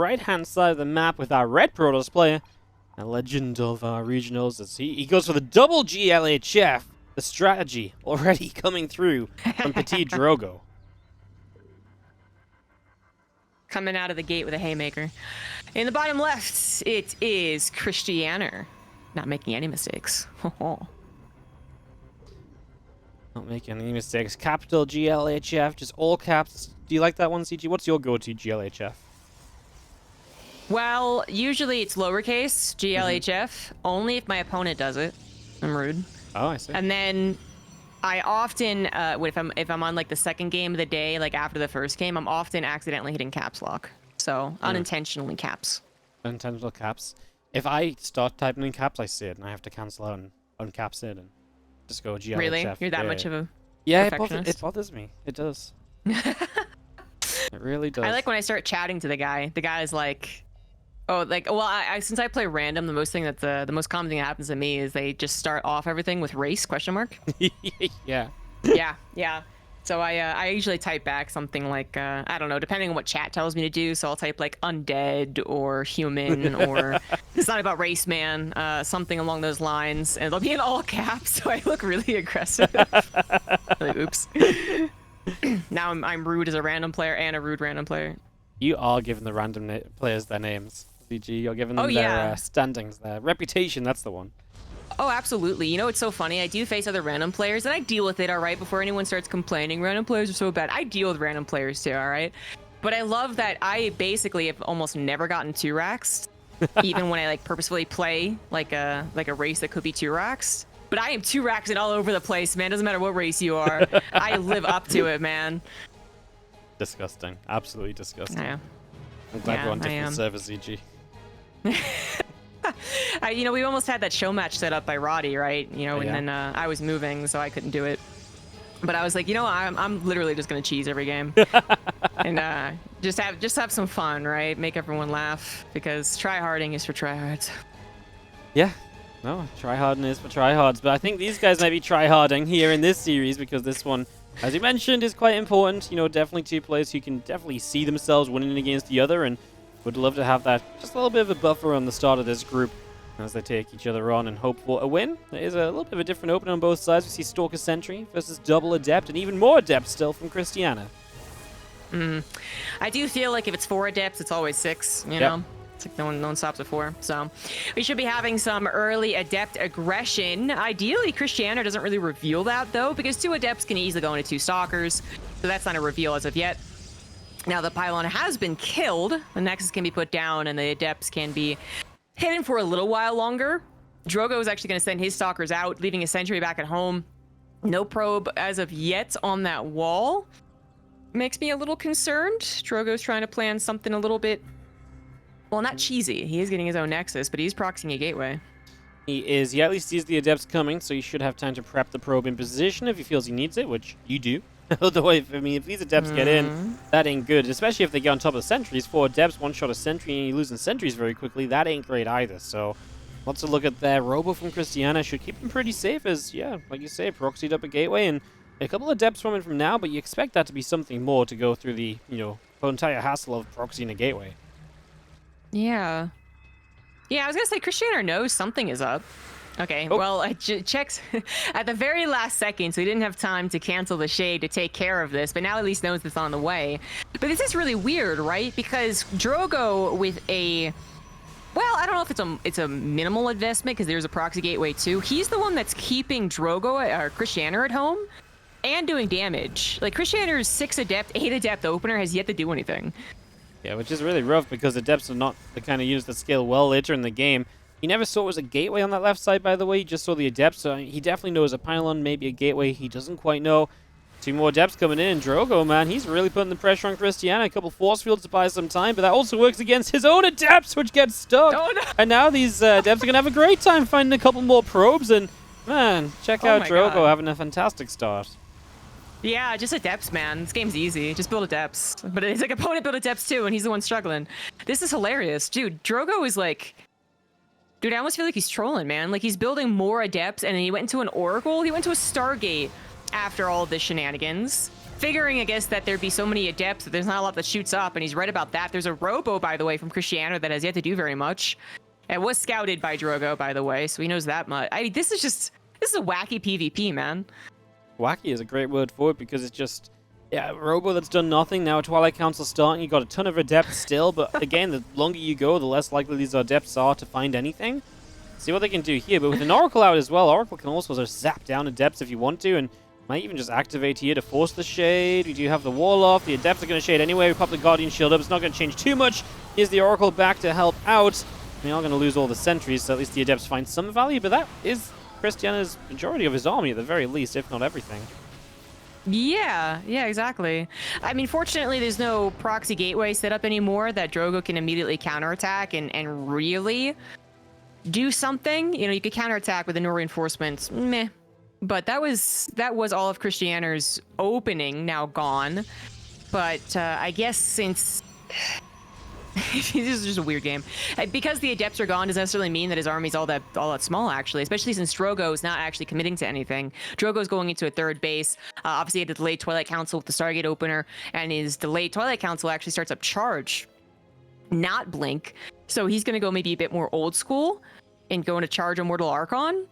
right-hand side of the map with our red Protoss player, a legend of our regionals. As he goes for the double GLHF. The strategy already coming through from PtitDrogo. Coming out of the gate with a haymaker. In the bottom left, it is Krystianer. Not making any mistakes. Not making any mistakes. Capital GLHF, just all caps. Do you like that one, CG? What's your go-to GLHF? Well, usually it's lowercase GLHF, only if my opponent does it. I'm rude. Oh, I see. And then I often, if I'm on like the second game of the day, like after the first game, I'm often accidentally hitting caps lock. So unintentionally caps. Unintentional caps. If I start typing in caps, I see it, and I have to cancel out and uncaps it, and just go GLHF. Really? You're that much of a perfectionist? It bothers me. It does. It really does. I like when I start chatting to the guy. The guy's like, oh, like, well, since I play random, the most common thing that happens to me is they just start off everything with race ? Yeah. Yeah. So I usually type back something like, I don't know, depending on what chat tells me to do. So I'll type like undead or human or it's not about race, man, something along those lines. And it'll be in all caps, so I look really aggressive. Like, oops. Now I'm rude as a random player and a rude random player. You are giving the random players their names. CG, you're giving them their standings, their reputation, that's the one. Oh, absolutely. You know, it's so funny. I do face other random players, and I deal with it, all right, before anyone starts complaining. Random players are so bad. I deal with random players, too, all right? But I love that I basically have almost never gotten 2-raxed, even when I, like, purposefully play, like a race that could be 2-raxed. But I am 2-raxed all over the place, man. Doesn't matter what race you are. I live up to it, man. Disgusting. Absolutely disgusting. Yeah. I'm glad we're on different servers, CG. You know, we almost had that show match set up by Roddy, right? You know, and then I was moving, so I couldn't do it. But I was like, you know, I'm literally just gonna cheese every game, and just have some fun, right? Make everyone laugh, because tryharding is for tryhards. Yeah, no, tryharding is for tryhards. But I think these guys might be tryharding here in this series, because this one, as you mentioned, is quite important. You know, definitely two players who can definitely see themselves winning against the other, and would love to have that just a little bit of a buffer on the start of this group as they take each other on and hope for a win. There is a little bit of a different opening on both sides. We see Stalker Sentry versus Double Adept, and even more Adept still from Krystianer. I do feel like if it's 4 Adepts, it's always 6, you know? It's like no one stops at 4. So we should be having some early Adept aggression. Ideally, Krystianer doesn't really reveal that, though, because 2 Adepts can easily go into 2 Stalkers, so that's not a reveal as of yet. Now the pylon has been killed, the Nexus can be put down, and the Adepts can be hidden for a little while longer. Drogo is actually going to send his Stalkers out, leaving his Sentry back at home. No probe as of yet on that wall. Makes me a little concerned. Drogo's trying to plan something a little bit, well, not cheesy. He is getting his own Nexus, but he's proxying a gateway. He is. He at least sees the Adepts coming, so he should have time to prep the probe in position if he feels he needs it, which you do. Otherwise, I mean, if these Adepts get in, that ain't good. Especially if they get on top of the Sentries. 4 Adepts, one shot a Sentry, and you're losing Sentries very quickly. That ain't great either. So, lots to look at there. Robo from Krystianer should keep him pretty safe as, yeah, like you say, proxied up a gateway. And a couple of Adepts from now, but you expect that to be something more to go through the, you know, entire hassle of proxying a gateway. Yeah. Yeah, I was going to say, Krystianer knows something is up. Okay, well, I checked at the very last second, so he didn't have time to cancel the shade to take care of this, but now at least knows it's on the way. But this is really weird, right? Because Drogo with a, well, I don't know if it's a minimal investment, because there's a proxy gateway too. He's the one that's keeping Drogo, or Krystianer at home, and doing damage. Like, Krystianer's 6 Adept, 8 Adept opener has yet to do anything. Yeah, which is really rough, because Adepts are not the kind of units that scale well later in the game. He never saw it was a gateway on that left side, by the way. He just saw the Adepts, so he definitely knows a pylon, maybe a gateway. He doesn't quite know. 2 more Adepts coming in. Drogo, man, he's really putting the pressure on Krystianer. A couple force fields to buy some time, but that also works against his own Adepts, which get stuck. Oh, no. And now these Adepts are going to have a great time finding a couple more probes, and, man, check out Drogo having a fantastic start. Yeah, just Adepts, man. This game's easy. Just build Adepts. But it's like opponent build Adepts, too, and he's the one struggling. This is hilarious. Dude, Drogo is like... Dude, I almost feel like he's trolling, man. Like, he's building more Adepts, and then he went into an Oracle. He went to a Stargate after all of this shenanigans. figuring, I guess, that there'd be so many adepts that there's not a lot that shoots up, and he's right about that. There's a robo, by the way, from Krystianer that has yet to do very much. It was scouted by Drogo, by the way, so he knows that much. I mean, this is a wacky PvP, man. Wacky is a great word for it, because it's just, yeah, robo that's done nothing. Now Twilight Council starting, you got a ton of adepts still, but again, the longer you go, the less likely these adepts are to find anything. See what they can do here, but with an Oracle out as well, Oracle can also just zap down adepts if you want to, and might even just activate here to force the shade. We do have the wall off. The adepts are going to shade anyway. We pop the Guardian shield up. It's not going to change too much. Here's the Oracle back to help out. We are going to lose all the sentries, so at least the adepts find some value, but that is Krystianer's majority of his army at the very least, if not everything. Yeah, exactly. I mean, fortunately, there's no proxy gateway set up anymore that Drogo can immediately counterattack and really do something. You know, you could counterattack with the no reinforcements, meh. But that was all of Krystianer's opening, now gone. But I guess since this is just a weird game, because the adepts are gone doesn't necessarily mean that his army's all that small, actually. Especially since Drogo is not actually committing to anything. Drogo's going into a third base. Obviously, he had a delayed Twilight Council with the Stargate opener, and his delayed Twilight Council actually starts up Charge, not Blink. So he's going to go maybe a bit more old school and go into Charge Immortal Archon.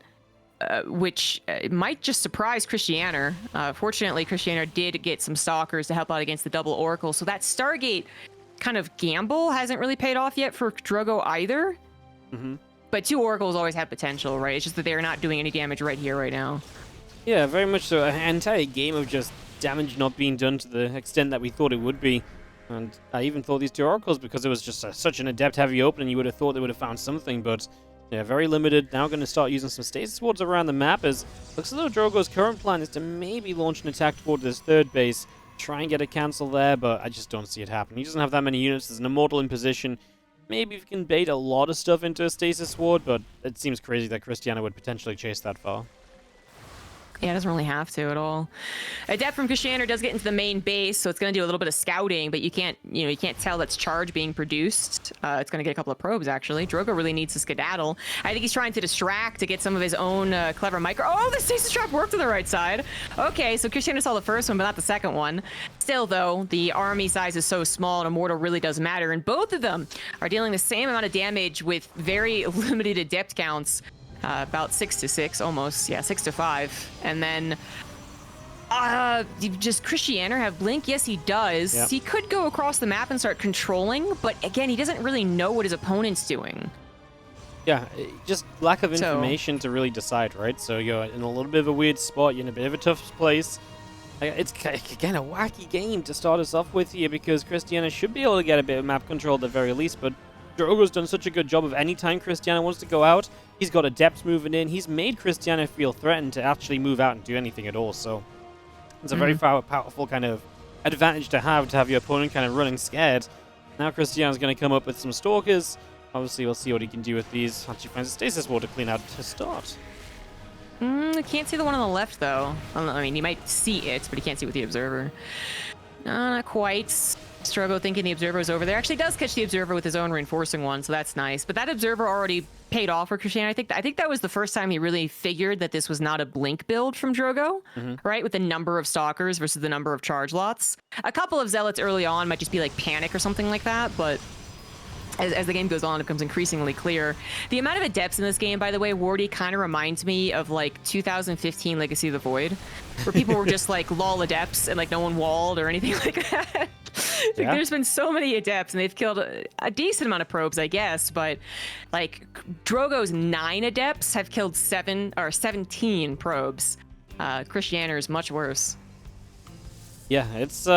Which might just surprise Krystianer. Fortunately, Krystianer did get some Stalkers to help out against the double Oracle, so that Stargate kind of gamble hasn't really paid off yet for Drogo either. But 2 Oracles always have potential, right? It's just that they're not doing any damage right here, right now. Yeah, very much so. An entire game of just damage not being done to the extent that we thought it would be. And I even thought these 2 Oracles, because it was just such an adept-heavy opening, you would have thought they would have found something, but yeah, very limited. Now going to start using some stasis wards around the map, as looks as though Drogo's current plan is to maybe launch an attack toward this third base, try and get a cancel there, but I just don't see it happen. He doesn't have that many units. There's an Immortal in position. Maybe we can bait a lot of stuff into a stasis ward, but it seems crazy that Krystianer would potentially chase that far. Yeah, it doesn't really have to at all. Adept from Krystianer does get into the main base, so it's going to do a little bit of scouting, but you can't tell that's charge being produced. It's going to get a couple of probes, actually. Drogo really needs to skedaddle. I think he's trying to distract to get some of his own clever micro. Oh, the stasis trap worked to the right side. Okay, so Krystianer saw the first one, but not the second one. Still, though, the army size is so small, and Immortal really does matter, and both of them are dealing the same amount of damage with very limited adept counts. About 6 to 6, almost. Yeah, 6 to 5. And then, does Krystianer have Blink? Yes, he does. Yep. He could go across the map and start controlling, but again, he doesn't really know what his opponent's doing. Yeah, just lack of information to really decide, right? So you're in a little bit of a weird spot, you're in a bit of a tough place. It's, again, a wacky game to start us off with here, because Krystianer should be able to get a bit of map control at the very least, but Drogo's done such a good job of any time Krystianer wants to go out, he's got adepts moving in. He's made Krystianer feel threatened to actually move out and do anything at all. So it's a very powerful kind of advantage to have your opponent kind of running scared. Now Krystianer's going to come up with some Stalkers. Obviously, we'll see what he can do with these. Actually finds a stasis wall to clean out to start. I can't see the one on the left, though. I mean, he might see it, but he can't see with the Observer. No, not quite. Drogo thinking the Observer is over there. Actually does catch the Observer with his own reinforcing one, so that's nice. But that Observer already paid off for Krystianer. I think that was the first time he really figured that this was not a Blink build from Drogo, right? With the number of Stalkers versus the number of charge lots. A couple of Zealots early on might just be like Panic or something like that, but as the game goes on, it becomes increasingly clear. The amount of adepts in this game, by the way, Wardy, kind of reminds me of like 2015 Legacy of the Void, where people were just like lol adepts and like no one walled or anything like that. Like, there's been so many adepts and they've killed a decent amount of probes, I guess, but like Drogo's 9 adepts have killed 17 probes. Krystianer is much worse. Yeah, it's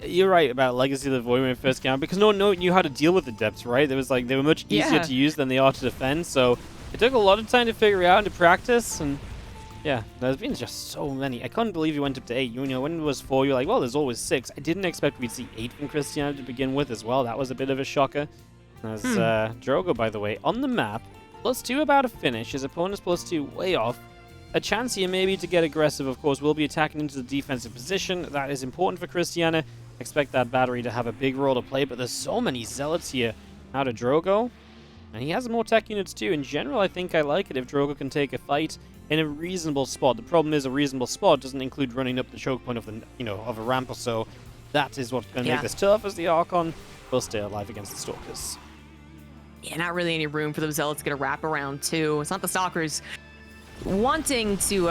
you're right about Legacy of the Void when it first came out, because no one knew how to deal with the adepts, right? There was like they were much easier to use than they are to defend, so it took a lot of time to figure out and to practice. And yeah, there's been just so many. I couldn't believe you went up to 8. You know, when it was 4, you're like, well, there's always 6. I didn't expect we'd see 8 from Krystianer to begin with as well. That was a bit of a shocker. There's Drogo, by the way, on the map. +2 about a finish. His opponent's +2 way off. A chance here maybe to get aggressive, of course, will be attacking into the defensive position. That is important for Krystianer. Expect that battery to have a big role to play, but there's so many Zealots here out of Drogo. And he has more tech units too. In general, I think I like it if Drogo can take a fight in a reasonable spot. The problem is a reasonable spot doesn't include running up the choke point of the, of a ramp or so. That is what's going to make this tough, as the Archon will stay alive against the Stalkers. Yeah, not really any room for those Zealots to get a wrap around, too. It's not the Stalkers wanting to,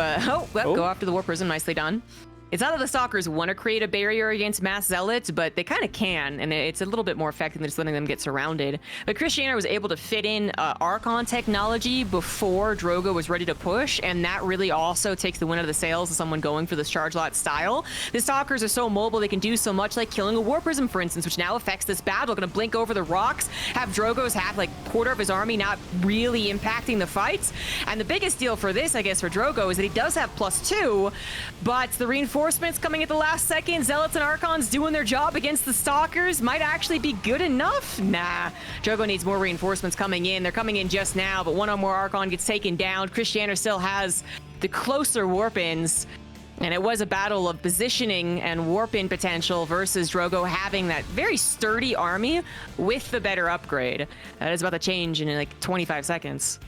go after the War Prism. Nicely done. It's not that the Stalkers want to create a barrier against mass Zealots, but they kind of can, and it's a little bit more effective than just letting them get surrounded. But Krystianer was able to fit in Archon technology before Drogo was ready to push, and that really also takes the wind out of the sails of someone going for this charge lot style. The Stalkers are so mobile, they can do so much, like killing a War Prism, for instance, which now affects this battle. Gonna blink over the rocks, have Drogo's have like quarter of his army not really impacting the fights. And the biggest deal for this, I guess, for Drogo is that he does have +2, but the reinforcements coming at the last second, Zealots and Archons doing their job against the Stalkers might actually be good enough. Nah, Drogo needs more reinforcements coming in. They're coming in just now, but one or more Archon gets taken down. Krystianer still has the closer warp-ins, and it was a battle of positioning and warp-in potential versus Drogo having that very sturdy army with the better upgrade. That is about to change in like 25 seconds.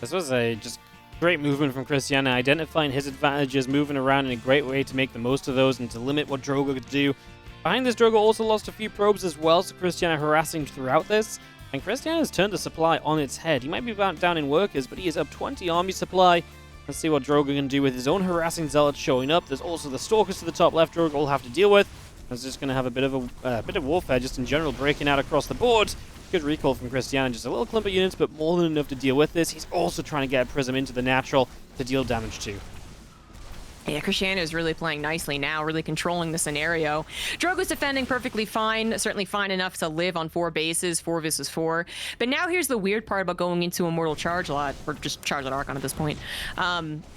This was a just great movement from Krystianer, identifying his advantages, moving around in a great way to make the most of those and to limit what Drogo could do. Behind this, Drogo also lost a few probes as well, so Krystianer harassing throughout this. And Krystianer has turned the supply on its head. He might be down in workers, but he is up 20 army supply. Let's see what Drogo can do with his own harassing Zealots showing up. There's also the Stalkers to the top left Drogo will have to deal with. He's just going to have a bit of warfare just in general breaking out across the board. Good recall from Krystianer, just a little clump of units, but more than enough to deal with this. He's also trying to get a Prism into the natural to deal damage to. Yeah, Krystianer is really playing nicely now, really controlling the scenario. Drogo's defending perfectly fine, certainly fine enough to live on 4 bases, 4 versus 4. But now here's the weird part about going into Immortal Charge Lot, or just Charge Lot Archon at this point,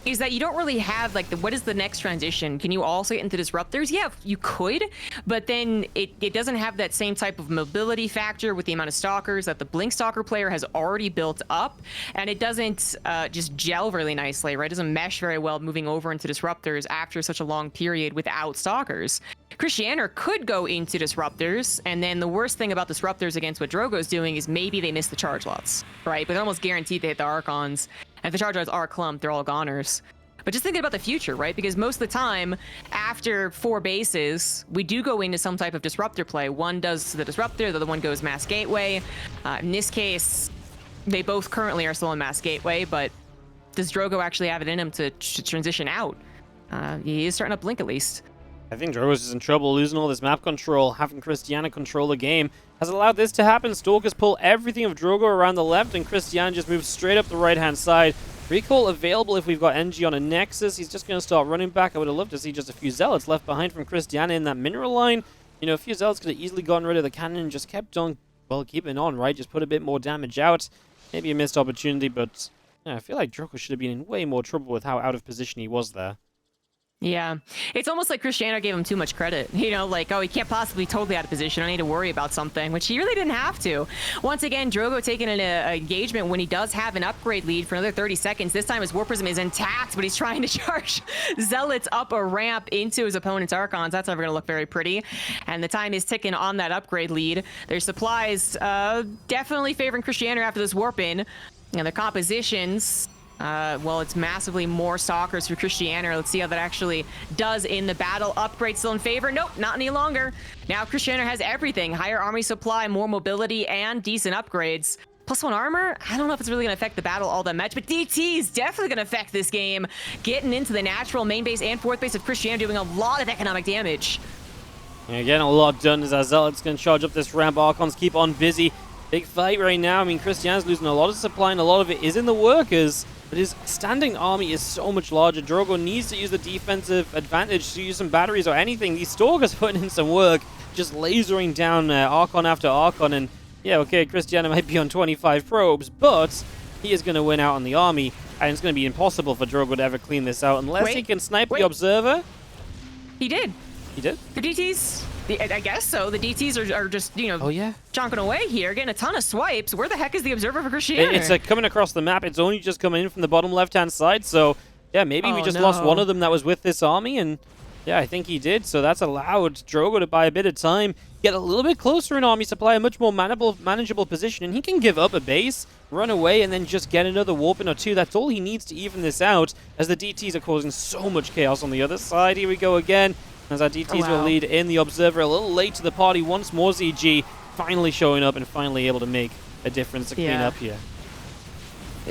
is that you don't really have, like, what is the next transition? Can you also get into Disruptors? Yeah, you could, but then it doesn't have that same type of mobility factor with the amount of Stalkers that the Blink Stalker player has already built up, and it doesn't just gel really nicely, right? It doesn't mesh very well moving over into Disruptors after such a long period without Stalkers. Krystianer could go into Disruptors, and then the worst thing about Disruptors against what Drogo's doing is maybe they miss the charge lots, right? But they're almost guaranteed they hit the Archons. And if the charge lots are clumped, they're all goners. But just thinking about the future, right? Because most of the time, after 4 bases, we do go into some type of Disruptor play. One does the Disruptor, the other one goes Mass Gateway. In this case, they both currently are still on Mass Gateway, but does Drogo actually have it in him to transition out? He is starting to blink, at least. I think Drogo's just in trouble. Losing all this map control, having Krystianer control the game has allowed this to happen. Stalkers pull everything of Drogo around the left, and Krystianer just moves straight up the right-hand side. Recall available if we've got NG on a Nexus. He's just going to start running back. I would have loved to see just a few Zealots left behind from Krystianer in that mineral line. You know, a few Zealots could have easily gotten rid of the cannon and just kept on, well, keeping on, right? Just put a bit more damage out. Maybe a missed opportunity, but yeah, I feel like Drogo should have been in way more trouble with how out of position he was there. Yeah, it's almost like Krystianer gave him too much credit. You know, like, oh, he can't possibly be totally out of position. I need to worry about something, which he really didn't have to. Once again, Drogo taking an engagement when he does have an upgrade lead for another 30 seconds. This time his War Prism is intact, but he's trying to charge Zealots up a ramp into his opponent's Archons. That's never going to look very pretty. And the time is ticking on that upgrade lead. Their supplies definitely favoring Krystianer after this warp in. And the compositions... well, it's massively more Stalkers for Krystianer. Let's see how that actually does in the battle. Upgrade still in favor? Nope, not any longer. Now Krystianer has everything. Higher army supply, more mobility, and decent upgrades. +1 armor? I don't know if it's really going to affect the battle all that much, but DT is definitely going to affect this game. Getting into the natural main base and 4th base of Krystianer, doing a lot of economic damage. Yeah, getting a lot done as our Zealots going to charge up this ramp. Archons keep on busy. Big fight right now. I mean, Krystianer's losing a lot of supply, and a lot of it is in the workers. But his standing army is so much larger. Drogo needs to use the defensive advantage to use some batteries or anything. These Stalkers putting in some work, just lasering down Archon after Archon. And yeah, okay, Krystianer might be on 25 probes, but he is going to win out on the army. And it's going to be impossible for Drogo to ever clean this out unless he can snipe the Observer. He did. He did? The DTs, I guess so. The DTs are just, you know, chonking away here, getting a ton of swipes. Where the heck is the Observer for Krystianer? It's coming across the map. It's only just coming in from the bottom left-hand side. So, yeah, maybe we just lost one of them that was with this army. And Yeah, I think he did. So that's allowed Drogo to buy a bit of time, get a little bit closer in army supply, a much more manageable position, and he can give up a base, run away, and then just get another warp in or two. That's all he needs to even this out, as the DTs are causing so much chaos on the other side. Here we go again, as our DTs will lead in. The Observer a little late to the party once more. ZG finally showing up and finally able to make a difference to clean up here.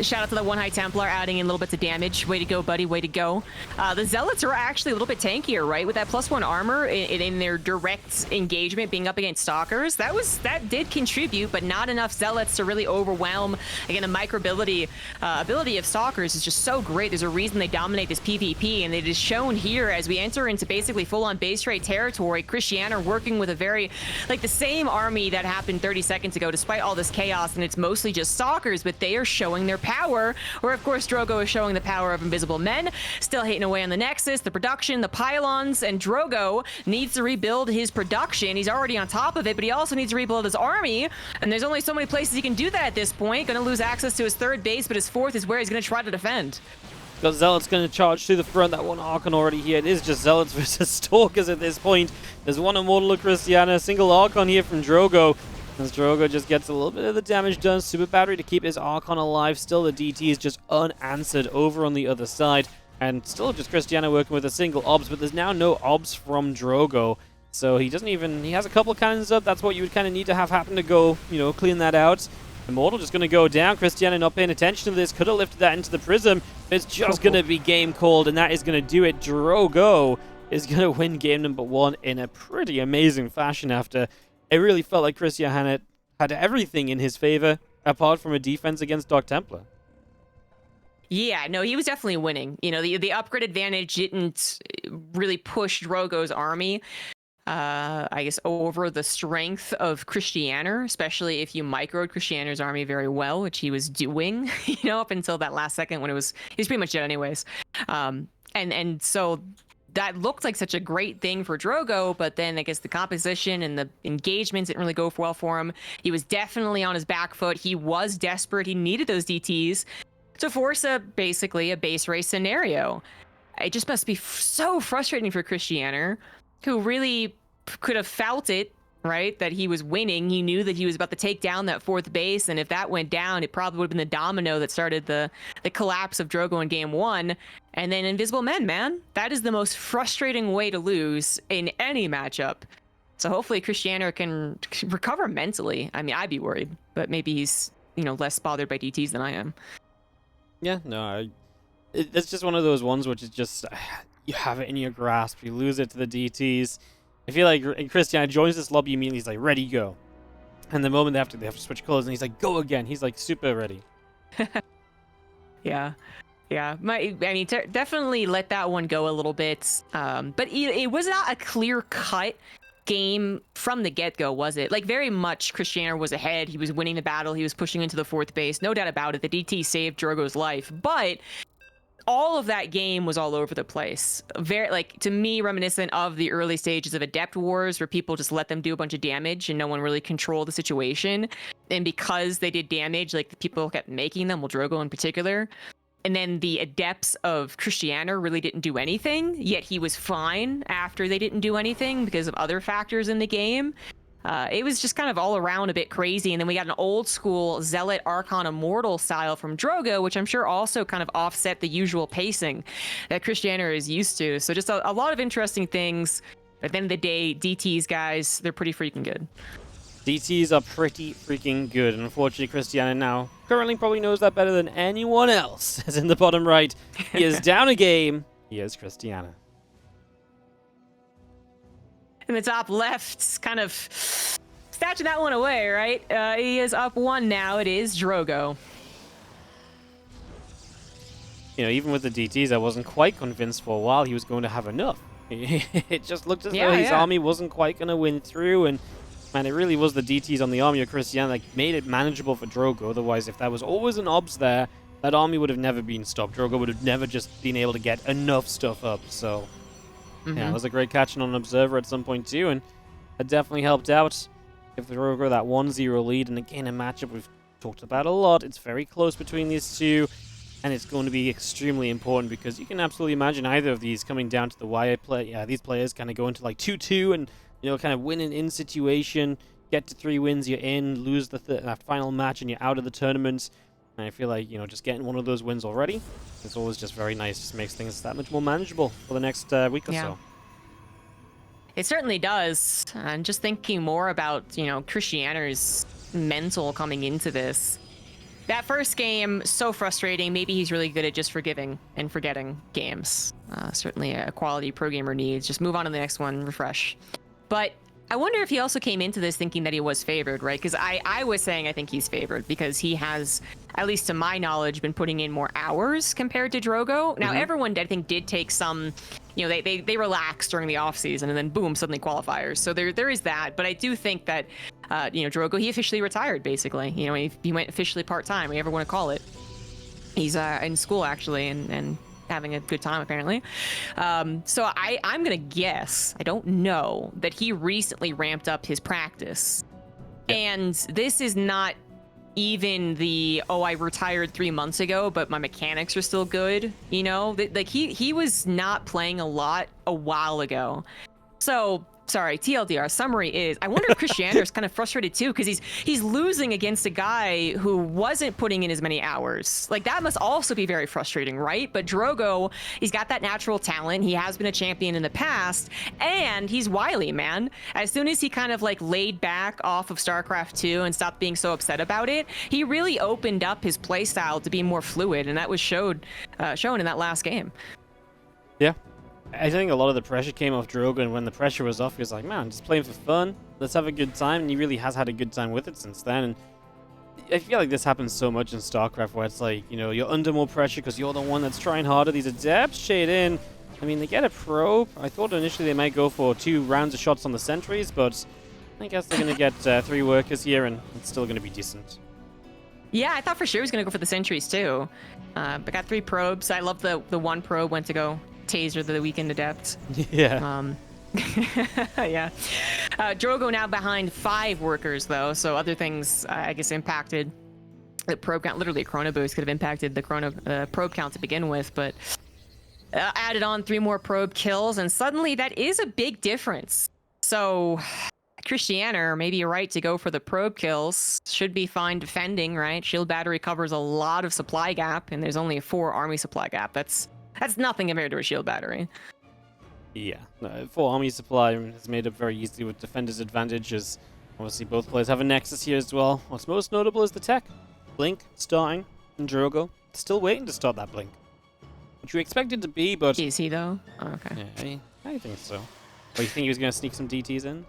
Shout out to the One High Templar adding in little bits of damage. Way to go, buddy. Way to go. The Zealots are actually a little bit tankier, right? With that +1 armor in their direct engagement being up against Stalkers. That did contribute, but not enough Zealots to really overwhelm. Again, the microability ability of Stalkers is just so great. There's a reason they dominate this PvP, and it is shown here as we enter into basically full-on base rate territory. Krystianer working with a very, like the same army that happened 30 seconds ago, despite all this chaos, and it's mostly just Stalkers, but they are showing their power, or of course Drogo is showing the power of invisible men, still hating away on the Nexus, the production, the pylons, and Drogo needs to rebuild his production. He's already on top of it, but he also needs to rebuild his army, and there's only so many places he can do that at this point. Gonna lose access to his third base, but his fourth is where he's gonna try to defend. Got Zealots going to charge to the front. That one Archon already here. It is just Zealots versus Stalkers at this point. There's one Immortal of Krystianer, single Archon here from Drogo. As Drogo just gets a little bit of the damage done. Super Battery to keep his Archon alive. Still, the DT is just unanswered over on the other side. And still just Krystianer working with a single obs, but there's now no obs from Drogo. So he doesn't even... He has a couple cannons up. That's what you would kind of need to have happen to go, you know, clean that out. Immortal just going to go down. Krystianer not paying attention to this. Could have lifted that into the Prism. It's just going to be game called, and that is going to do it. Drogo is going to win game number 1 in a pretty amazing fashion after... It really felt like Krystianer had everything in his favor, apart from a defense against Dark Templar. Yeah, no, he was definitely winning. You know, the upgrade advantage didn't really push Drogo's army, I guess, over the strength of Krystianer, especially if you microed Krystianer's army very well, which he was doing, you know, up until that last second when he was pretty much dead anyways. And so... that looked like such a great thing for Drogo, but then I guess the composition and the engagements didn't really go well for him. He was definitely on his back foot. He was desperate. He needed those DTs to force basically a base race scenario. It just must be so frustrating for Krystianer, who really could have felt it, right? That he was winning. He knew that he was about to take down that fourth base, and if that went down, it probably would have been the domino that started the collapse of Drogo in game 1. And then Invisible Men, man. That is the most frustrating way to lose in any matchup. So hopefully Krystianer can recover mentally. I mean, I'd be worried, but maybe he's, you know, less bothered by DTs than I am. Yeah, no, it's just one of those ones which is just, you have it in your grasp. You lose it to the DTs. I feel like Krystianer joins this lobby immediately. He's like, ready, go. And the moment they have to switch colors, and he's like, go again. He's like super ready. Yeah. Yeah, definitely let that one go a little bit. But it was not a clear-cut game from the get-go, was it? Like, very much Krystianer was ahead. He was winning the battle. He was pushing into the fourth base. No doubt about it. The DT saved Drogo's life. But all of that game was all over the place. Very, like, to me, reminiscent of the early stages of Adept Wars, where people just let them do a bunch of damage and no one really controlled the situation. And because they did damage, like, the people kept making them, well, Drogo in particular. And then the adepts of Krystianer really didn't do anything, yet he was fine after they didn't do anything because of other factors in the game. It was just kind of all around a bit crazy. And then we got an old school Zealot Archon Immortal style from Drogo, which I'm sure also kind of offset the usual pacing that Krystianer is used to. So just a lot of interesting things. At the end of the day, DTs, guys, they're pretty freaking good. DTs are pretty freaking good. And unfortunately, Krystianer now currently probably knows that better than anyone else. As in the bottom right, he is down a game. He is Krystianer. In the top left, kind of snatching that one away, right? He is up 1 now. It is Drogo. You know, even with the DTs, I wasn't quite convinced for a while he was going to have enough. It just looked as though his army wasn't quite going to win through, and man, it really was the DTs on the army of Krystianer that made it manageable for Drogo. Otherwise, if there was always an obs there, that army would have never been stopped. Drogo would have never just been able to get enough stuff up. So, yeah, it was a great catching on an Observer at some point too, and it definitely helped out. Give Drogo that 1-0 lead, and again, a matchup we've talked about a lot. It's very close between these two. and it's going to be extremely important because you can absolutely imagine either of these coming down to the wire. These players kind of go into like 2-2 and, you know, kind of win an in situation, get to 3 wins, you're in, lose the final match, and you're out of the tournament. And I feel like, you know, just getting one of those wins already is always just very nice. Just makes things that much more manageable for the next week or so. It certainly does. And just thinking more about, you know, Krystianer's mental coming into this. That first game, so frustrating. Maybe he's really good at just forgiving and forgetting games. Certainly a quality pro gamer needs. Just move on to the next one, refresh. But I wonder if he also came into this thinking that he was favored, right? Because I was saying I think he's favored because he has, at least to my knowledge, been putting in more hours compared to Drogo. Now, everyone, I think, did take some, you know, they relaxed during the offseason and then boom, suddenly qualifiers. So there is that. But I do think that, you know, Drogo, he officially retired, basically. You know, he went officially part-time, whatever you want to call it. He's in school, actually, and having a good time, apparently. So I'm gonna guess, I don't know, that he recently ramped up his practice. And this is not even the, oh, I retired 3 months ago, but my mechanics are still good, you know? Like, he was not playing a lot a while ago. So, sorry, TLDR, summary is, I wonder if Krystianer is kind of frustrated too, because he's losing against a guy who wasn't putting in as many hours. Like, that must also be very frustrating, right? But Drogo, he's got that natural talent. He has been a champion in the past, and he's wily, man. As soon as he kind of like laid back off of StarCraft 2 and stopped being so upset about it, he really opened up his playstyle to be more fluid, and that was shown in that last game. Yeah. I think a lot of the pressure came off Drogo, and when the pressure was off, he was like, man, just playing for fun. Let's have a good time. And he really has had a good time with it since then. And I feel like this happens so much in StarCraft, where it's like, you know, you're under more pressure because you're the one that's trying harder. These adepts shade in. I mean, they get a probe. I thought initially they might go for 2 rounds of shots on the sentries, but I guess they're going to get 3 workers here, and it's still going to be decent. Yeah, I thought for sure he was going to go for the sentries too. But got 3 probes. I love the 1 probe went to go taser the weekend adept. Yeah. Yeah. Drogo now behind 5 workers though, so other things I guess impacted the probe count. Literally a chrono boost could have impacted the probe count to begin with, but added on 3 more probe kills, and suddenly that is a big difference. So Krystianer, maybe you're right to go for the probe kills. Should be fine defending, right? Shield battery covers a lot of supply gap, and there's only a 4 army supply gap. That's nothing compared to a shield battery. Yeah, full army supply is made up very easily with defender's advantages. Obviously, both players have a nexus here as well. What's most notable is the tech. Blink starting, and Drogo still waiting to start that blink. Which we expected to be, but... Is he, though? Oh, okay. Yeah, I think so. But you think he was going to sneak some DTs in?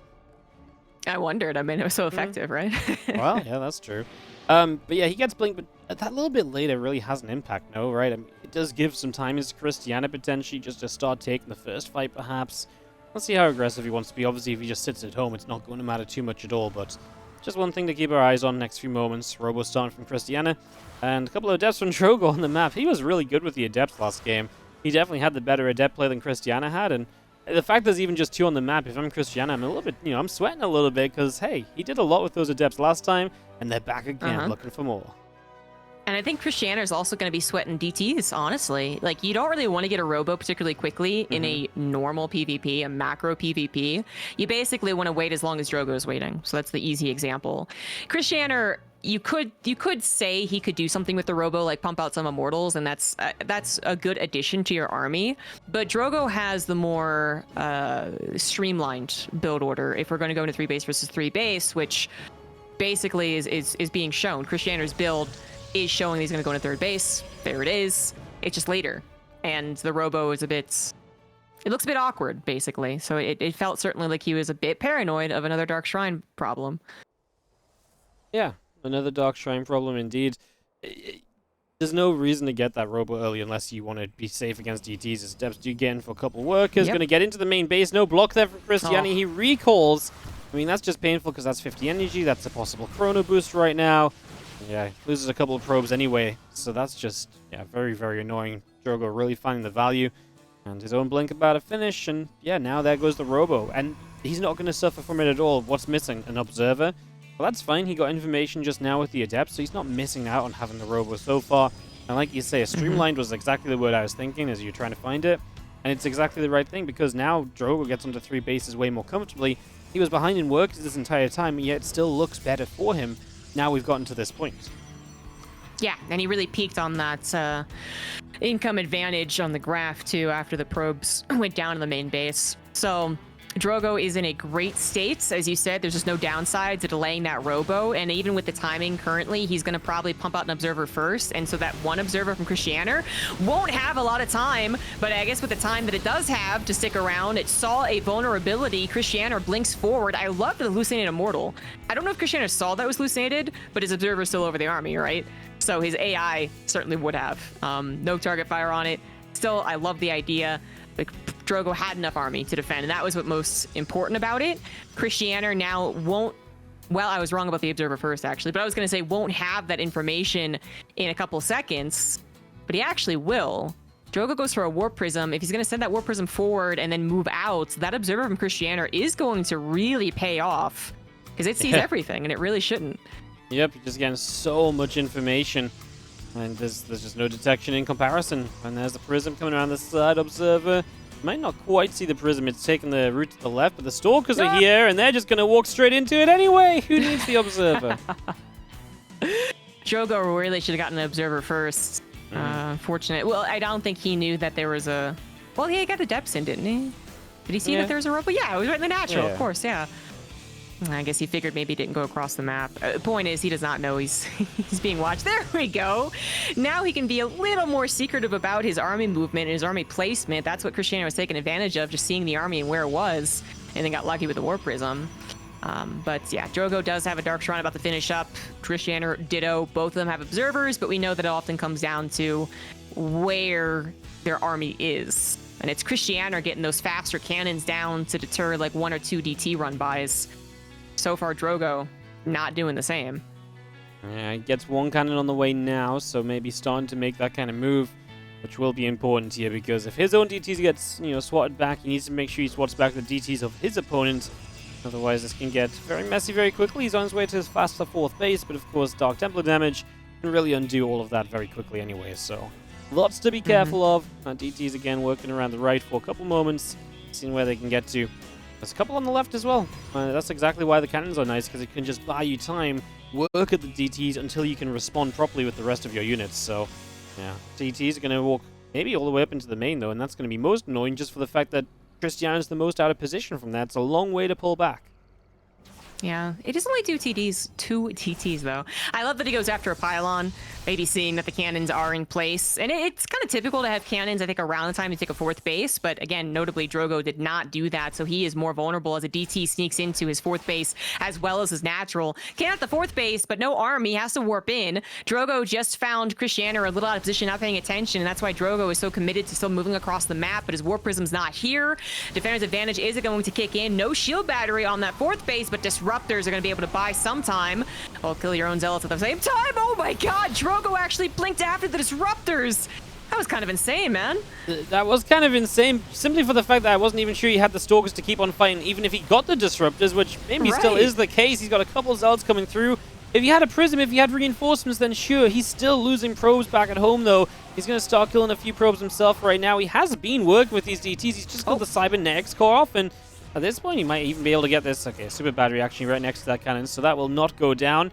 I wondered. I mean, it was so effective, right? Well, yeah, that's true. But yeah, he gets blinked, but that little bit later really has an impact, no, right? I mean, it does give some time to Krystianer potentially just to start taking the first fight, perhaps. Let's see how aggressive he wants to be. Obviously, if he just sits at home, it's not going to matter too much at all, but just one thing to keep our eyes on next few moments. Robo starting from Krystianer, and a couple of adepts from Drogo on the map. He was really good with the adepts last game. He definitely had the better adept play than Krystianer had, and the fact there's even just 2 on the map, if I'm Krystianer, I'm a little bit, you know, I'm sweating a little bit because, hey, he did a lot with those adepts last time, and they're back again looking for more. And I think Krystianer is also going to be sweating DTs, honestly. Like, you don't really want to get a robo particularly quickly in a normal PvP, a macro PvP. You basically want to wait as long as Drogo is waiting. So that's the easy example. Krystianer, you could say he could do something with the robo, like pump out some immortals, and that's a good addition to your army. But Drogo has the more streamlined build order if we're going to go into 3 base versus 3 base, which basically is being shown. Krystianer's build is showing he's going to go into 3rd base. There it is. It's just later, and the robo is it looks a bit awkward, basically. So it felt certainly like he was a bit paranoid of another Dark Shrine problem. Yeah. Another Dark Shrine problem indeed. There's no reason to get that robo early unless you want to be safe against DTs. As Adepts do get in for a couple workers. Going to get into the main base. No block there from Krystianer. He recalls. I mean, that's just painful because that's 50 energy. That's a possible chrono boost right now. Yeah, loses a couple of probes anyway. So that's just, yeah, very, very annoying. Drogo really finding the value. And his own blink about to finish. And yeah, now there goes the robo. And he's not going to suffer from it at all. What's missing? An observer? Well, that's fine. He got information just now with the Adept, so he's not missing out on having the robo so far. And like you say, streamlined was exactly the word I was thinking as you're trying to find it. And it's exactly the right thing because now Drogo gets onto 3 bases way more comfortably. He was behind in work this entire time, yet it still looks better for him. Now we've gotten to this point. Yeah, and he really peaked on that income advantage on the graph, too, after the probes went down to the main base. So Drogo is in a great state. As you said, there's just no downside to delaying that robo. And even with the timing currently, he's going to probably pump out an observer first. And so that one observer from Krystianer won't have a lot of time. But I guess with the time that it does have to stick around, it saw a vulnerability. Krystianer blinks forward. I love the hallucinated immortal. I don't know if Krystianer saw that was hallucinated, but his observer's still over the army, right? So his AI certainly would have. No target fire on it. Still, I love the idea. Like, Drogo had enough army to defend, and that was what most important about it. Krystianer now won't, well, I was wrong about the observer first, actually, but I was going to say won't have that information in a couple seconds, but he actually will. Drogo goes for a warp prism. If he's going to send that warp prism forward and then move out, that observer from Krystianer is going to really pay off because it sees everything, and it really shouldn't. Yep, you're just getting so much information. And there's just no detection in comparison. And there's the prism coming around the side. Observer might not quite see the prism. It's taking the route to the left, but the stalkers are here, and they're just going to walk straight into it anyway. Who needs the observer? Drogo really should have gotten the observer first. Unfortunate. Well, I don't think he knew that there was a... Well, he got a depths in, didn't he? Did he see that there was a robo? Yeah, it was right in the natural, of course, yeah. I guess he figured maybe he didn't go across the map. Point is, he does not know he's being watched. There we go. Now he can be a little more secretive about his army movement and his army placement. That's what Krystianer was taking advantage of, just seeing the army and where it was, and then got lucky with the War Prism. But yeah, Drogo does have a Dark Shrine about to finish up. Krystianer, ditto. Both of them have observers, but we know that it often comes down to where their army is. And it's Krystianer getting those faster cannons down to deter like 1 or 2 DT run-bys. So far, Drogo not doing the same. Yeah, he gets 1 cannon on the way now, so maybe starting to make that kind of move, which will be important here, because if his own DTs gets, swatted back, he needs to make sure he swats back the DTs of his opponent. Otherwise, this can get very messy very quickly. He's on his way to his faster 4th base, but of course, Dark Templar damage can really undo all of that very quickly anyway, so lots to be careful of. DTs again working around the right for a couple moments, seeing where they can get to. There's a couple on the left as well. That's exactly why the cannons are nice, because it can just buy you time, work at the DTs until you can respond properly with the rest of your units. So, yeah, DTs are going to walk maybe all the way up into the main, though, and that's going to be most annoying just for the fact that Krystianer's the most out of position from that. It's a long way to pull back. Yeah, it is only 2 TTs, though. I love that he goes after a pylon, maybe seeing that the cannons are in place. And it's kind of typical to have cannons, I think, around the time you take a 4th base. But again, notably, Drogo did not do that. So he is more vulnerable as a DT sneaks into his 4th base as well as his natural. Can't at the 4th base, but no army, has to warp in. Drogo just found Krystianer a little out of position, not paying attention. And that's why Drogo is so committed to still moving across the map. But his Warp Prism's not here. Defender's advantage is going to kick in. No shield battery on that 4th base, but Disruptors are going to be able to buy some time. Well, kill your own zealots at the same time. Oh my god, Drogo actually blinked after the Disruptors. That was kind of insane, man. That was kind of insane, simply for the fact that I wasn't even sure he had the Stalkers to keep on fighting, even if he got the Disruptors, which maybe still is the case. He's got a couple of zealots coming through. If he had a Prism, if he had reinforcements, then sure. He's still losing probes back at home, though. He's going to start killing a few probes himself right now. He has been working with these DTs. He's just got the Cybernetics core off, and at this point, he might even be able to get this. Okay, super battery actually right next to that cannon, so that will not go down.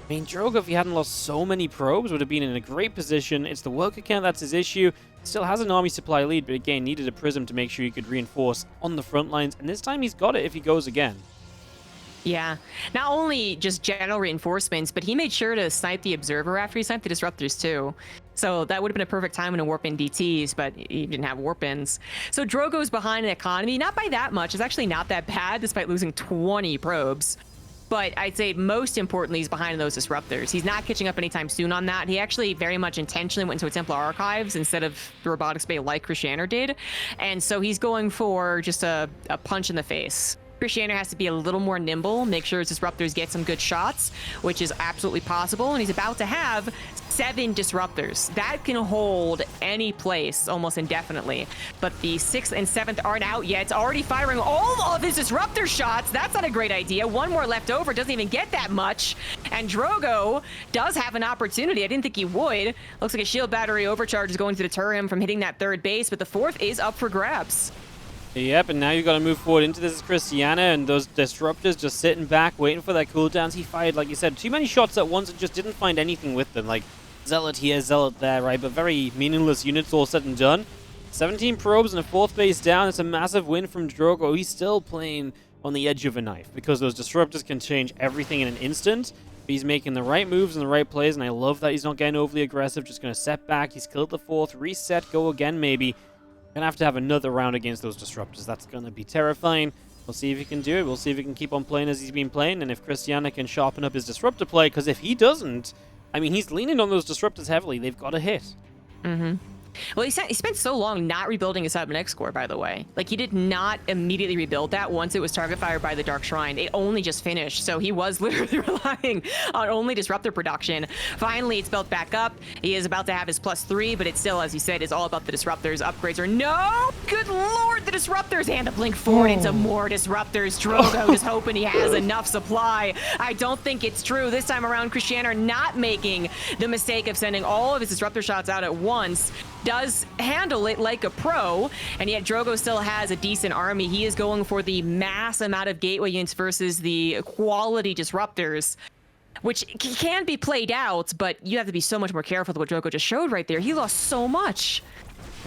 I mean, Drogo, if he hadn't lost so many probes, would have been in a great position. It's the worker count that's his issue. Still has an army supply lead, but again, needed a Prism to make sure he could reinforce on the front lines. And this time, he's got it if he goes again. Yeah, not only just general reinforcements, but he made sure to snipe the Observer after he sniped the Disruptors too. So that would have been a perfect time to warp in DTs, but he didn't have warp ins. So Drogo's behind in economy, not by that much. It's actually not that bad, despite losing 20 probes. But I'd say most importantly, he's behind those Disruptors. He's not catching up anytime soon on that. He actually very much intentionally went into a Templar Archives instead of the Robotics Bay like Krystianer did. And so he's going for just a punch in the face. Krystianer has to be a little more nimble, make sure his disruptors get some good shots, which is absolutely possible. And he's about to have 7 disruptors. That can hold any place almost indefinitely. But the 6th and 7th aren't out yet. It's already firing all of his disruptor shots. That's not a great idea. One more left over, doesn't even get that much. And Drogo does have an opportunity. I didn't think he would. Looks like a shield battery overcharge is going to deter him from hitting that 3rd base, but the 4th is up for grabs. Yep, and now you've got to move forward into this as Krystianer, and those disruptors just sitting back, waiting for their cooldowns. He fired, like you said, too many shots at once and just didn't find anything with them. Like, Zealot here, Zealot there, right? But very meaningless units all said and done. 17 probes and a 4th base down. It's a massive win from Drogo. He's still playing on the edge of a knife because those disruptors can change everything in an instant. But he's making the right moves and the right plays, and I love that he's not getting overly aggressive. Just going to set back. He's killed the 4th, reset, go again maybe. Gonna have another round against those disruptors. That's gonna be terrifying. We'll see if he can do it. We'll see if he can keep on playing as he's been playing, and if Krystianer can sharpen up his disruptor play, because if he doesn't, I mean, he's leaning on those disruptors heavily. They've got to hit. Mm-hmm. Well, he spent so long not rebuilding his Cybernetic core, by the way. Like, he did not immediately rebuild that once it was target fired by the Dark Shrine. It only just finished, so he was literally relying on only disruptor production. Finally, it's built back up. He is about to have his +3, but it still, as you said, is all about the disruptors. Upgrades are no! Good lord, the disruptors! And a blink forward into more disruptors. Drogo just hoping he has enough supply. I don't think it's true. This time around, Krystianer not making the mistake of sending all of his disruptor shots out at once. Does handle it like a pro, and yet Drogo still has a decent army. He is going for the mass amount of gateway units versus the quality disruptors, which can be played out, but you have to be so much more careful with what Drogo just showed right there. He lost so much.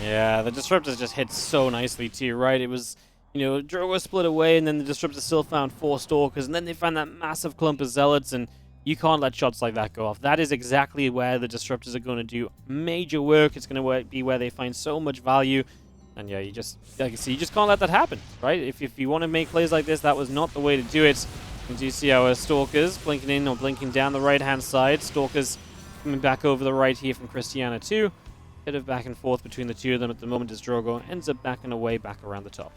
Yeah, the disruptors just hit so nicely too, right? It was, you know, Drogo split away, and then the disruptors still found 4 stalkers, and then they found that massive clump of zealots, and you can't let shots like that go off. That is exactly where the disruptors are going to do major work. It's going to be where they find so much value. And yeah, you just, like I see, you just can't let that happen, right? If you want to make plays like this, that was not the way to do it. You do see our Stalkers blinking in or blinking down the right-hand side. Stalkers coming back over the right here from Krystianer too. Bit of back and forth between the two of them at the moment as Drogo ends up backing away back around the top.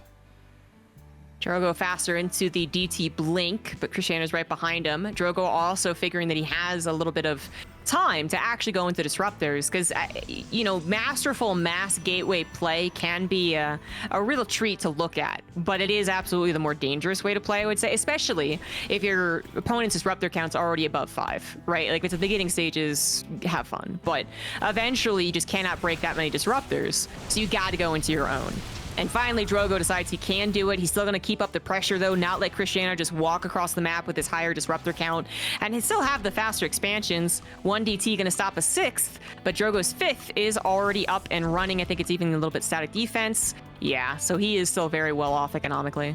Drogo faster into the DT blink, but Krystianer's right behind him. Drogo also figuring that he has a little bit of time to actually go into disruptors, because, you know, masterful mass gateway play can be a real treat to look at, but it is absolutely the more dangerous way to play, I would say, especially if your opponent's disruptor count's already above 5, right? Like, it's the beginning stages, have fun, but eventually you just cannot break that many disruptors, so you got to go into your own. And finally, Drogo decides he can do it. He's still going to keep up the pressure, though, not let Krystianer just walk across the map with his higher disruptor count. And he still have the faster expansions. 1 DT going to stop a 6th, but Drogo's 5th is already up and running. I think it's even a little bit static defense. Yeah, so he is still very well off economically.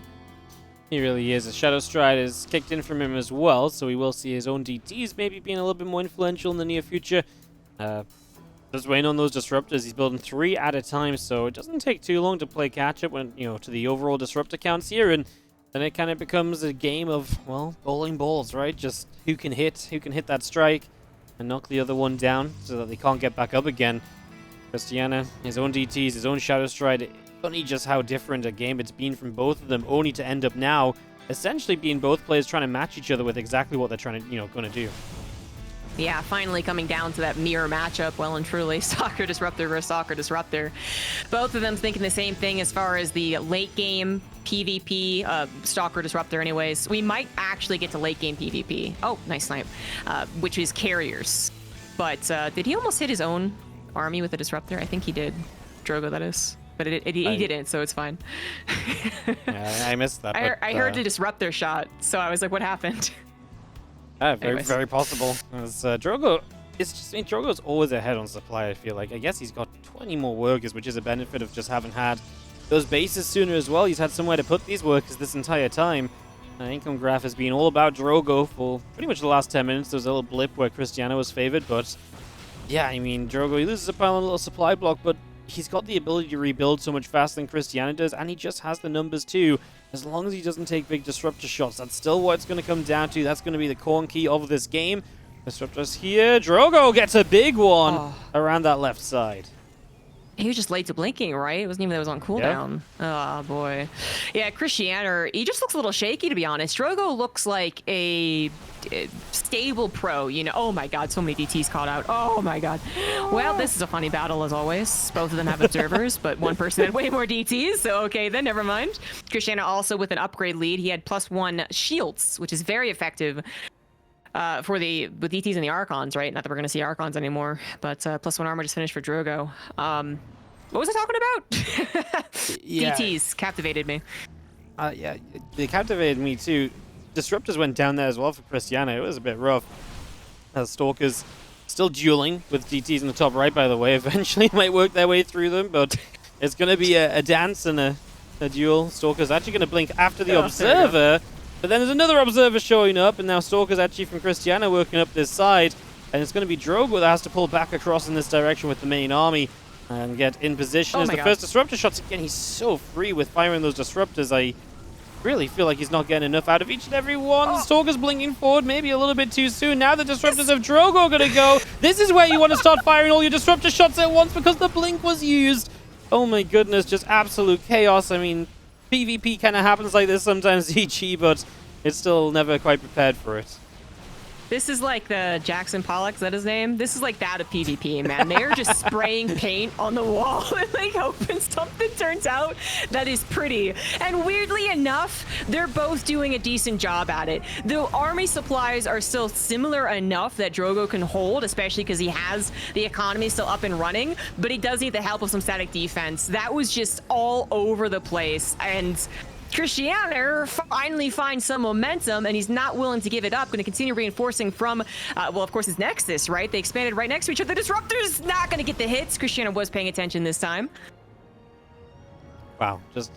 He really is. A Shadow Stride is kicked in from him as well, so we will see his own DTs maybe being a little bit more influential in the near future. Just waiting on those disruptors. He's building 3 at a time, so it doesn't take too long to play catch-up when, you know, to the overall disruptor counts here, and then it kind of becomes a game of, well, bowling balls, right? Just who can hit that strike and knock the other one down so that they can't get back up again. Krystianer, his own DTs, his own Shadow Stride. Funny just how different a game it's been from both of them, only to end up now essentially being both players trying to match each other with exactly what they're trying to, you know, going to do. Yeah, finally coming down to that mirror matchup, well and truly, Stalker Disruptor versus Stalker Disruptor. Both of them thinking the same thing as far as the late game PvP, Stalker Disruptor anyways. We might actually get to late game PvP. Oh, nice snipe. Which is carriers. But did he almost hit his own army with a Disruptor? I think he did. Drogo, that is. But he didn't, so it's fine. Yeah, I missed that. I heard the Disruptor shot, so I was like, what happened? Very possible. As Drogo, it's just, I mean, Drogo's always ahead on supply, I feel like. I guess he's got 20 more workers, which is a benefit of just having had those bases sooner as well. He's had somewhere to put these workers this entire time. Income graph has been all about Drogo for pretty much the last 10 minutes. There was a little blip where Krystianer was favored, but yeah, I mean, Drogo, he loses a pile on a little supply block, but he's got the ability to rebuild so much faster than Krystianer does, and he just has the numbers too. As long as he doesn't take big disruptor shots, that's still what it's going to come down to. That's going to be the core and key of this game. Disruptors here. Drogo gets a big one around that left side. He was just late to blinking, right? It wasn't even that it was on cooldown. Oh, boy. Yeah, Krystianer, he just looks a little shaky, to be honest. Drogo looks like a stable pro, you know. Oh, my God, so many DTs caught out. Oh, my God. Well, this is a funny battle, as always. Both of them have observers, but one person had way more DTs, so okay, then never mind. Krystianer also with an upgrade lead. He had +1 shields, which is very effective. With DTs and the Archons, right? Not that we're going to see Archons anymore, but +1 armor just finished for Drogo. What was I talking about? DTs captivated me. Yeah, they captivated me too. Disruptors went down there as well for Krystianer. It was a bit rough. Stalkers still dueling with DTs in the top right, by the way. Eventually might work their way through them, but it's going to be a dance and a duel. Stalker's actually going to blink after the Observer. But then there's another Observer showing up, and now Stalker's actually from Krystianer working up this side. And it's going to be Drogo that has to pull back across in this direction with the main army and get in position as the first Disruptor shots. Again, he's so free with firing those Disruptors. I really feel like he's not getting enough out of each and every one. Stalker's blinking forward, maybe a little bit too soon. Now the Disruptors of Drogo are going to go. This is where you want to start firing all your Disruptor shots at once because the blink was used. Oh my goodness, just absolute chaos. I mean, PvP kind of happens like this sometimes, EG, but it's still never quite prepared for it. This is like the Jackson Pollock, is that his name? This is like that of PvP, man. They're just spraying paint on the wall and like hoping something turns out that is pretty. And weirdly enough, they're both doing a decent job at it. The army supplies are still similar enough that Drogo can hold, especially because he has the economy still up and running, but he does need the help of some static defense. That was just all over the place. And Krystianer finally finds some momentum, and he's not willing to give it up. Going to continue reinforcing from, well, of course, his Nexus, right? They expanded right next to each other. The Disruptor's not going to get the hits. Krystianer was paying attention this time. Wow, just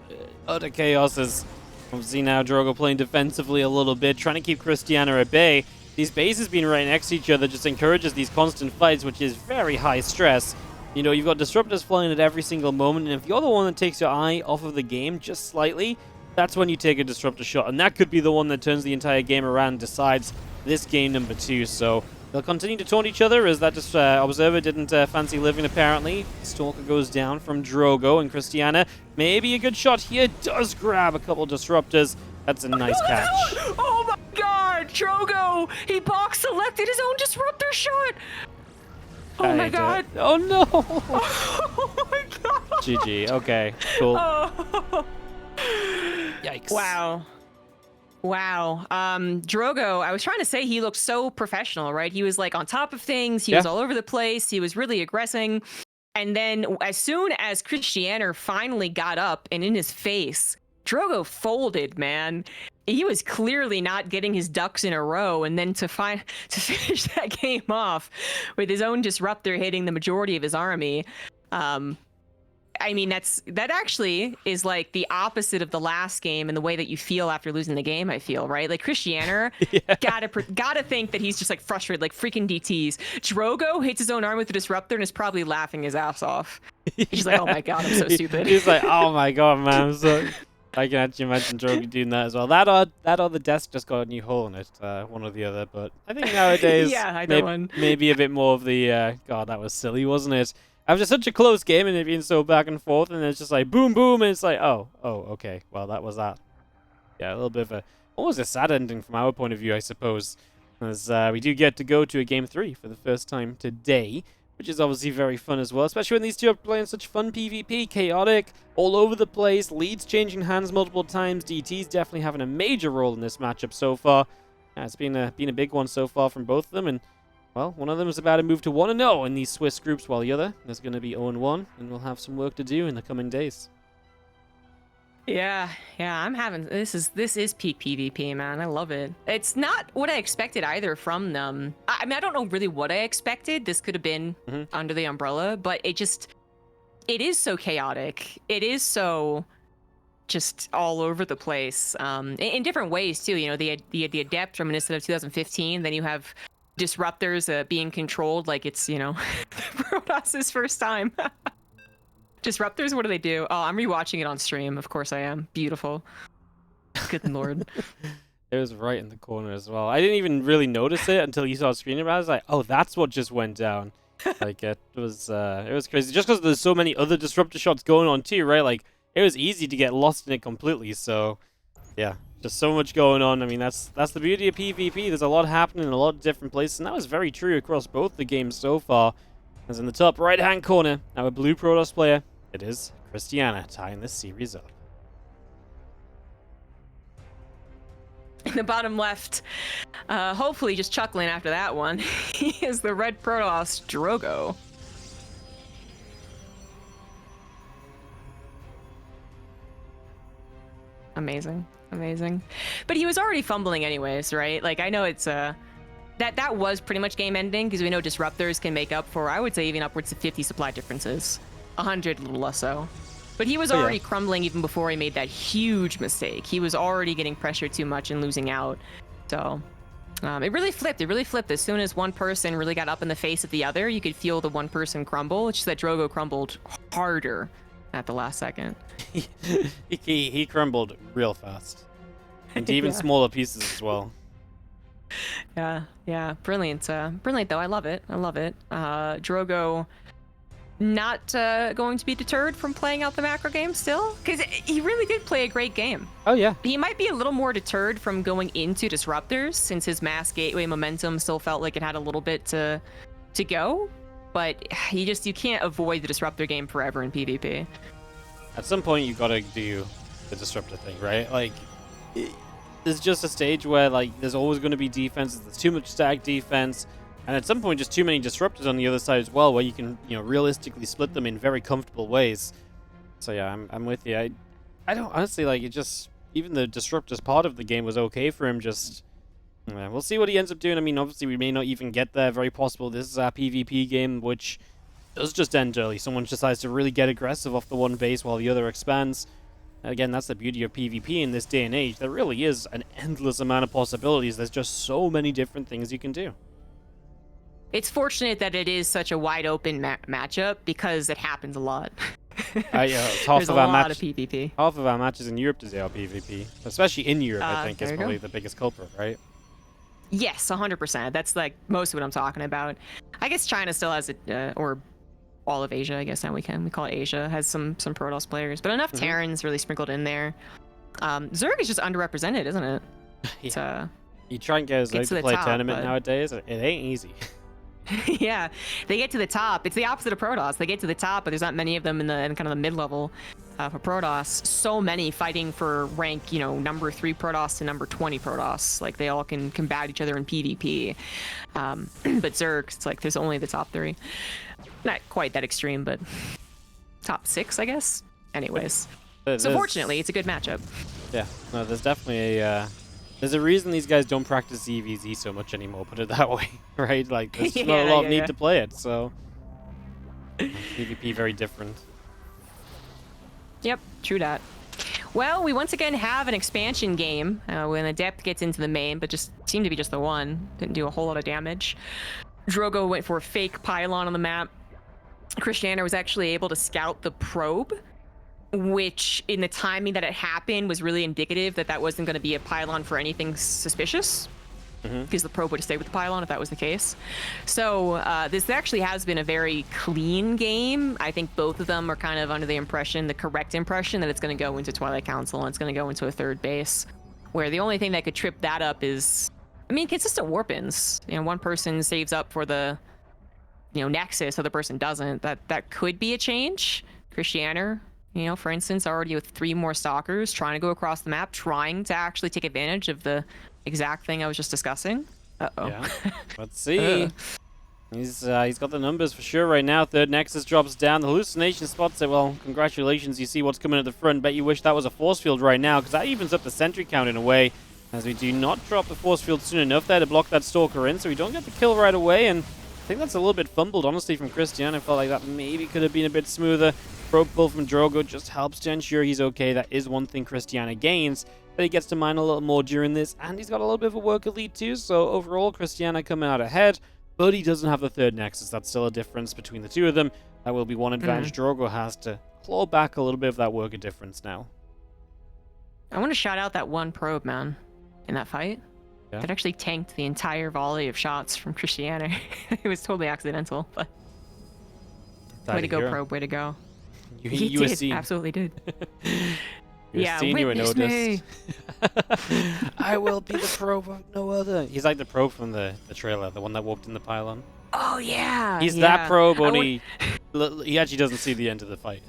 utter chaos as obviously now Drogo playing defensively a little bit, trying to keep Krystianer at bay. These bases being right next to each other just encourages these constant fights, which is very high stress. You know, you've got Disruptors flying at every single moment, and if you're the one that takes your eye off of the game just slightly, that's when you take a Disruptor shot, and that could be the one that turns the entire game around and decides this game number 2. So they'll continue to taunt each other as that Observer didn't fancy living, apparently. Stalker goes down from Drogo, and Krystianer, maybe a good shot here, does grab a couple Disruptors. That's a nice catch. Oh my God, Drogo! He box selected his own Disruptor shot! Oh my God. Oh no! Oh my God! GG, okay, cool. Oh. Yikes. Wow. Drogo, I was trying to say he looked so professional, right? He was like on top of things. He was all over the place. He was really aggressing. And then as soon as Krystianer finally got up and in his face, Drogo folded, man. He was clearly not getting his ducks in a row. And then to finish that game off with his own Disruptor hitting the majority of his army, I mean, that actually is like the opposite of the last game and the way that you feel after losing the game, I feel, right? Like Krystianer gotta think that he's just like frustrated, like freaking DTs. Drogo hits his own arm with the Disruptor and is probably laughing his ass off. He's like, oh my God, I'm so stupid. He's like, oh my God, man, I'm so... I can actually imagine Drogo doing that as well. That or the desk just got a new hole in it, one or the other. But I think nowadays, maybe a bit more of the, God, that was silly, wasn't it? After such a close game and it being so back and forth, and it's just like boom, boom, and it's like, oh, okay, well, that was that. Yeah, a little bit of almost a sad ending from our point of view, I suppose, as we do get to go to a game 3 for the first time today, which is obviously very fun as well, especially when these two are playing such fun PvP, chaotic, all over the place, leads changing hands multiple times. DT's definitely having a major role in this matchup so far. Yeah, it's been a big one so far from both of them, and well, one of them is about to move to 1-0 in these Swiss groups, while the other is going to be 0-1, and we'll have some work to do in the coming days. Yeah, I'm having this is peak PvP, man. I love it. It's not what I expected either from them. I mean, I don't know really what I expected. This could have been under the umbrella, but it is so chaotic. It is so just all over the place, in different ways too. You know, the Adept reminiscent of 2015. Then you have Disruptors being controlled like it's, you know, Protoss's first time. Disruptors, what do they do? Oh, I'm rewatching it on stream. Of course I am. Beautiful. Good lord. It was right in the corner as well. I didn't even really notice it until you saw screening. I was like, oh, that's what just went down. Like it was crazy. Just because there's so many other disruptor shots going on too, right? Like it was easy to get lost in it completely. So yeah, just so much going on. I mean, that's the beauty of PvP. There's a lot happening in a lot of different places, and that was very true across both the games so far. As in the top right-hand corner, our blue Protoss player, it is Krystianer tying this series up. In the bottom left, hopefully just chuckling after that one, he is the red Protoss Drogo. Amazing, amazing. But he was already fumbling anyways, right? Like, I know it's that was pretty much game ending, because we know disruptors can make up for, I would say, even upwards of 50 supply differences. 100, a little less so. But he was already crumbling even before he made that huge mistake. He was already getting pressured too much and losing out. So it really flipped. It really flipped. As soon as one person really got up in the face of the other, you could feel the one person crumble. It's just that Drogo crumbled harder at the last second. he crumbled real fast. Into even smaller pieces as well. Yeah. Brilliant. Brilliant, though. I love it. Drogo not going to be deterred from playing out the macro game still, because he really did play a great game. Oh yeah, he might be a little more deterred from going into disruptors, since his mass gateway momentum still felt like it had a little bit to go, but you can't avoid the disruptor game forever in PvP. At some point you gotta do the disruptor thing, right? Like there's just a stage where like there's always going to be defenses. There's too much stack defense. And at some point, just too many disruptors on the other side as well, where you can, realistically split them in very comfortable ways. So yeah, I'm with you. I don't honestly like it. Just even the disruptors part of the game was okay for him. Just we'll see what he ends up doing. I mean, obviously we may not even get there. Very possible this is our PvP game, which does just end early. Someone decides to really get aggressive off the one base while the other expands. Again, that's the beauty of PvP in this day and age. There really is an endless amount of possibilities. There's just so many different things you can do. It's fortunate that it is such a wide open matchup, because it happens a lot. There's a lot of PvP. Half of our matches in Europe today are PvP, especially in Europe. I think is probably the biggest culprit, right? Yes, 100%. That's like most of what I'm talking about. I guess China still has it, or all of Asia. I guess now we call it Asia, has some Protoss players, but enough Terrans really sprinkled in there. Zerg is just underrepresented, isn't it? Yeah. You try and get Zerg to play a tournament nowadays, it ain't easy. Yeah, they get to the top. It's the opposite of Protoss. They get to the top, but there's not many of them in kind of the mid-level for Protoss. So many fighting for rank, number 3 Protoss to number 20 Protoss. Like, they all can combat each other in PvP. But Zerg, it's like there's only the top 3. Not quite that extreme, but top 6, I guess. Anyways, so fortunately, it's a good matchup. Yeah, no, there's definitely there's a reason these guys don't practice ZVZ so much anymore, put it that way, right? Like, there's not a lot of need to play it, so PvP very different. Yep, true that. Well, we once again have an expansion game when Adept gets into the main, but just seemed to be just the one. Didn't do a whole lot of damage. Drogo went for a fake pylon on the map. Krystianer was actually able to scout the probe, which in the timing that it happened was really indicative that wasn't going to be a pylon for anything suspicious, because the probe would have stayed with the pylon if that was the case. So this actually has been a very clean game. I think both of them are kind of under the correct impression, that it's going to go into Twilight Council and it's going to go into a third base, where the only thing that could trip that up is, consistent warp-ins. One person saves up for the Nexus, other person doesn't. That could be a change. Krystianer, for instance, already with 3 more stalkers trying to go across the map, trying to actually take advantage of the exact thing I was just discussing. Yeah. Let's see. He's got the numbers for sure right now. Third Nexus drops down. The hallucination spots it. Well, congratulations. You see what's coming at the front. Bet you wish that was a force field right now, because that evens up the sentry count in a way, as we do not drop the force field soon enough there to block that stalker in, so we don't get the kill right away. And I think that's a little bit fumbled, honestly, from Krystianer. I felt like that maybe could have been a bit smoother. Probe pull from Drogo just helps to ensure he's okay. That is one thing Krystianer gains, but he gets to mine a little more during this, and he's got a little bit of a worker lead too, so overall Krystianer coming out ahead, but he doesn't have the third Nexus. That's still a difference between the two of them. That will be one advantage Drogo has to claw back a little bit of that worker difference now. I want to shout out that one probe, man, in that fight. Yeah. That actually tanked the entire volley of shots from Krystianer. It was totally accidental, but Way to go, Probe. Way to go. You were seen. Absolutely did. Yeah, seen, you were witness noticed. I will be the probe like no other. He's like the probe from the trailer, the one that walked in the pylon. Oh, yeah. He's that probe, only he actually doesn't see the end of the fight.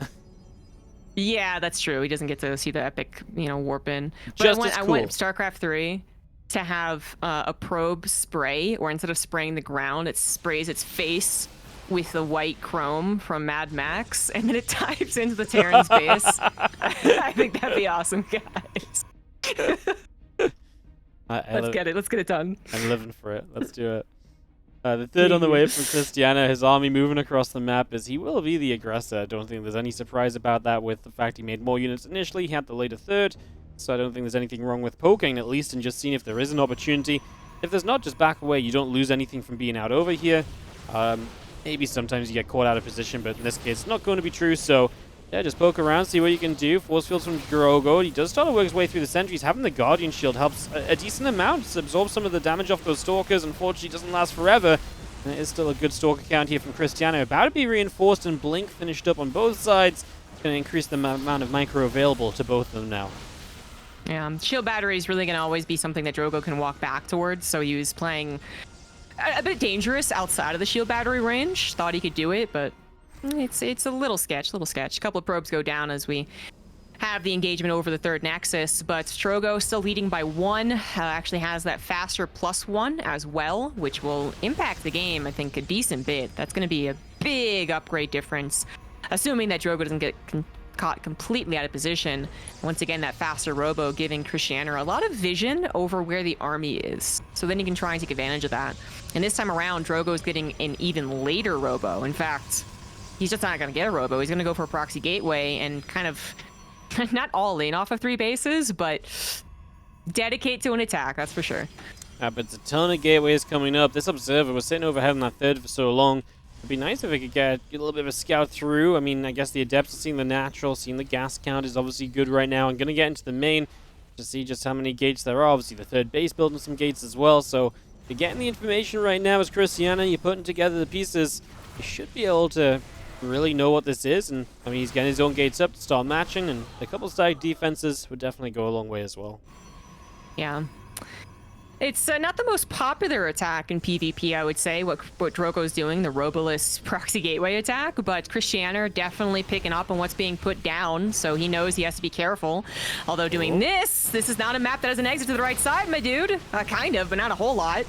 Yeah, that's true. He doesn't get to see the epic, warp in. But Just as cool. I want StarCraft 3 to have a probe spray, or instead of spraying the ground, it sprays its face with the white chrome from Mad Max, and then it dives into the Terran's base. I think that'd be awesome, guys. Let's get it. Let's get it done. I'm living for it. Let's do it. The third on the way from Krystianer, his army moving across the map, as he will be the aggressor. I don't think there's any surprise about that with the fact he made more units initially. He had the later third, so I don't think there's anything wrong with poking, at least, and just seeing if there is an opportunity. If there's not, just back away. You don't lose anything from being out over here. Maybe sometimes you get caught out of position, but in this case, it's not going to be true, so yeah, just poke around, see what you can do. Force fields from Drogo. He does start to work his way through the sentries. Having the Guardian Shield helps a decent amount to absorb some of the damage off those Stalkers. Unfortunately, it doesn't last forever. And it is still a good Stalker count here from Krystianer. About to be reinforced, and Blink finished up on both sides. It's going to increase the amount of micro available to both of them now. Yeah, shield battery is really going to always be something that Drogo can walk back towards, so he was playing a bit dangerous outside of the shield battery range. Thought he could do it, but it's a little sketch. A couple of probes go down as we have the engagement over the third nexus, but Drogo still leading by 1. Actually has that faster +1 as well, which will impact the game, I think, a decent bit. That's going to be a big upgrade difference, assuming that Drogo doesn't get caught completely out of position. Once again, that faster robo giving Krystianer a lot of vision over where the army is, so then he can try and take advantage of that. And this time around, Drogo's getting an even later robo. In fact, he's just not going to get a robo. He's going to go for a proxy gateway and kind of not all in off of 3 bases, but dedicate to an attack, that's for sure. But it's a ton of gateways coming up. This observer was sitting overhead on that third for so long. It'd be nice if we could get a little bit of a scout through. I mean, I guess the Adepts are seeing the natural, seeing the gas count is obviously good right now. I'm going to get into the main to see just how many gates there are. Obviously, the third base building some gates as well. So, you're getting the information right now as Krystianer. You're putting together the pieces. You should be able to really know what this is. And, I mean, he's getting his own gates up to start matching. And a couple of static defenses would definitely go a long way as well. Yeah. It's not the most popular attack in PvP, I would say, what Drogo's doing, the Roboless proxy gateway attack, but Krystianer definitely picking up on what's being put down, so he knows he has to be careful. Although doing this is not a map that has an exit to the right side, my dude. Kind of, but not a whole lot.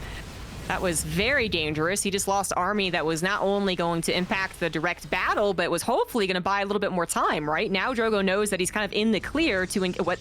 That was very dangerous. He just lost army that was not only going to impact the direct battle, but was hopefully going to buy a little bit more time, right? Now Drogo knows that he's kind of in the clear to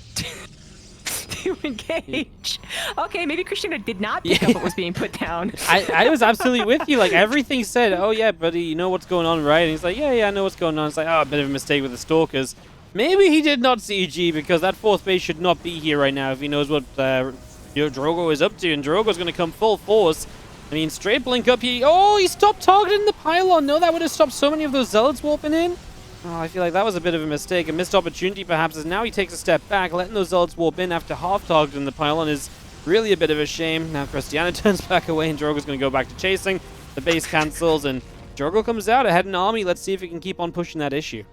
to engage. Okay, maybe Krystianer did not pick up what was being put down. I was absolutely with you. Like, everything said, oh yeah, buddy, you know what's going on, right? And he's like, yeah, I know what's going on. It's like, oh, a bit of a mistake with the Stalkers. Maybe he did not see G, because that fourth base should not be here right now if he knows what Drogo is up to, and Drogo's going to come full force. I mean, straight blink up here. Oh, he stopped targeting the pylon. No, that would have stopped so many of those Zealots warping in. Oh, I feel like that was a bit of a mistake. A missed opportunity, perhaps, as now he takes a step back. Letting those Zealots warp in after half-targeting the pylon is really a bit of a shame. Now Krystianer turns back away, and Drogo's going to go back to chasing. The base cancels, and Drogo comes out ahead in army. Let's see if he can keep on pushing that issue.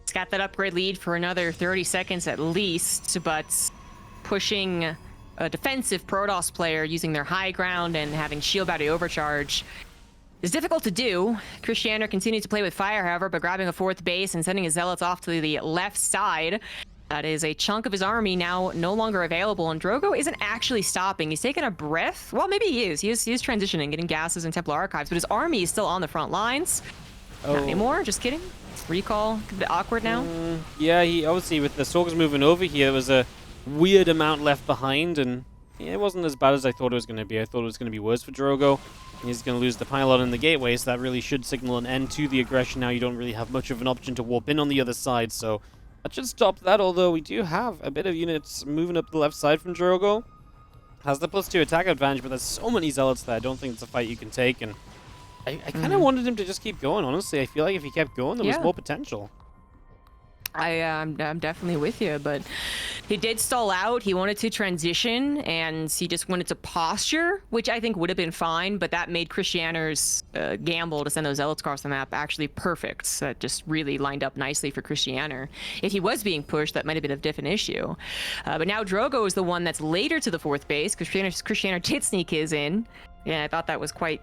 He's got that upgrade lead for another 30 seconds at least, but pushing a defensive Protoss player using their high ground and having shield battery overcharge is difficult to do. Krystianer continues to play with fire, however, by grabbing a fourth base and sending his Zealots off to the left side. That is a chunk of his army now no longer available, and Drogo isn't actually stopping. He's taking a breath. Well, maybe he is. He is transitioning, getting gases and Templar Archives, but his army is still on the front lines. Oh. Not anymore, just kidding. Recall, a bit awkward now. Yeah, he obviously, with the Stalkers moving over here, there was a weird amount left behind, and yeah, it wasn't as bad as I thought it was going to be. I thought it was going to be worse for Drogo. He's going to lose the pylon in the gateway, so that really should signal an end to the aggression. Now you don't really have much of an option to warp in on the other side, so that should stop that, although we do have a bit of units moving up the left side from Drogo. Has the +2 attack advantage, but there's so many Zealots there. I don't think it's a fight you can take, and I kind of wanted him to just keep going, honestly. I feel like if he kept going, there was more potential. I'm definitely with you, but he did stall out. He wanted to transition, and he just wanted to posture, which I think would have been fine, but that made Krystianer's gamble to send those zealots across the map actually perfect. That just really lined up nicely for Krystianer. If he was being pushed, that might have been a different issue. But now Drogo is the one that's later to the 4th base. Krystianer did sneak his in. Yeah, I thought that was quite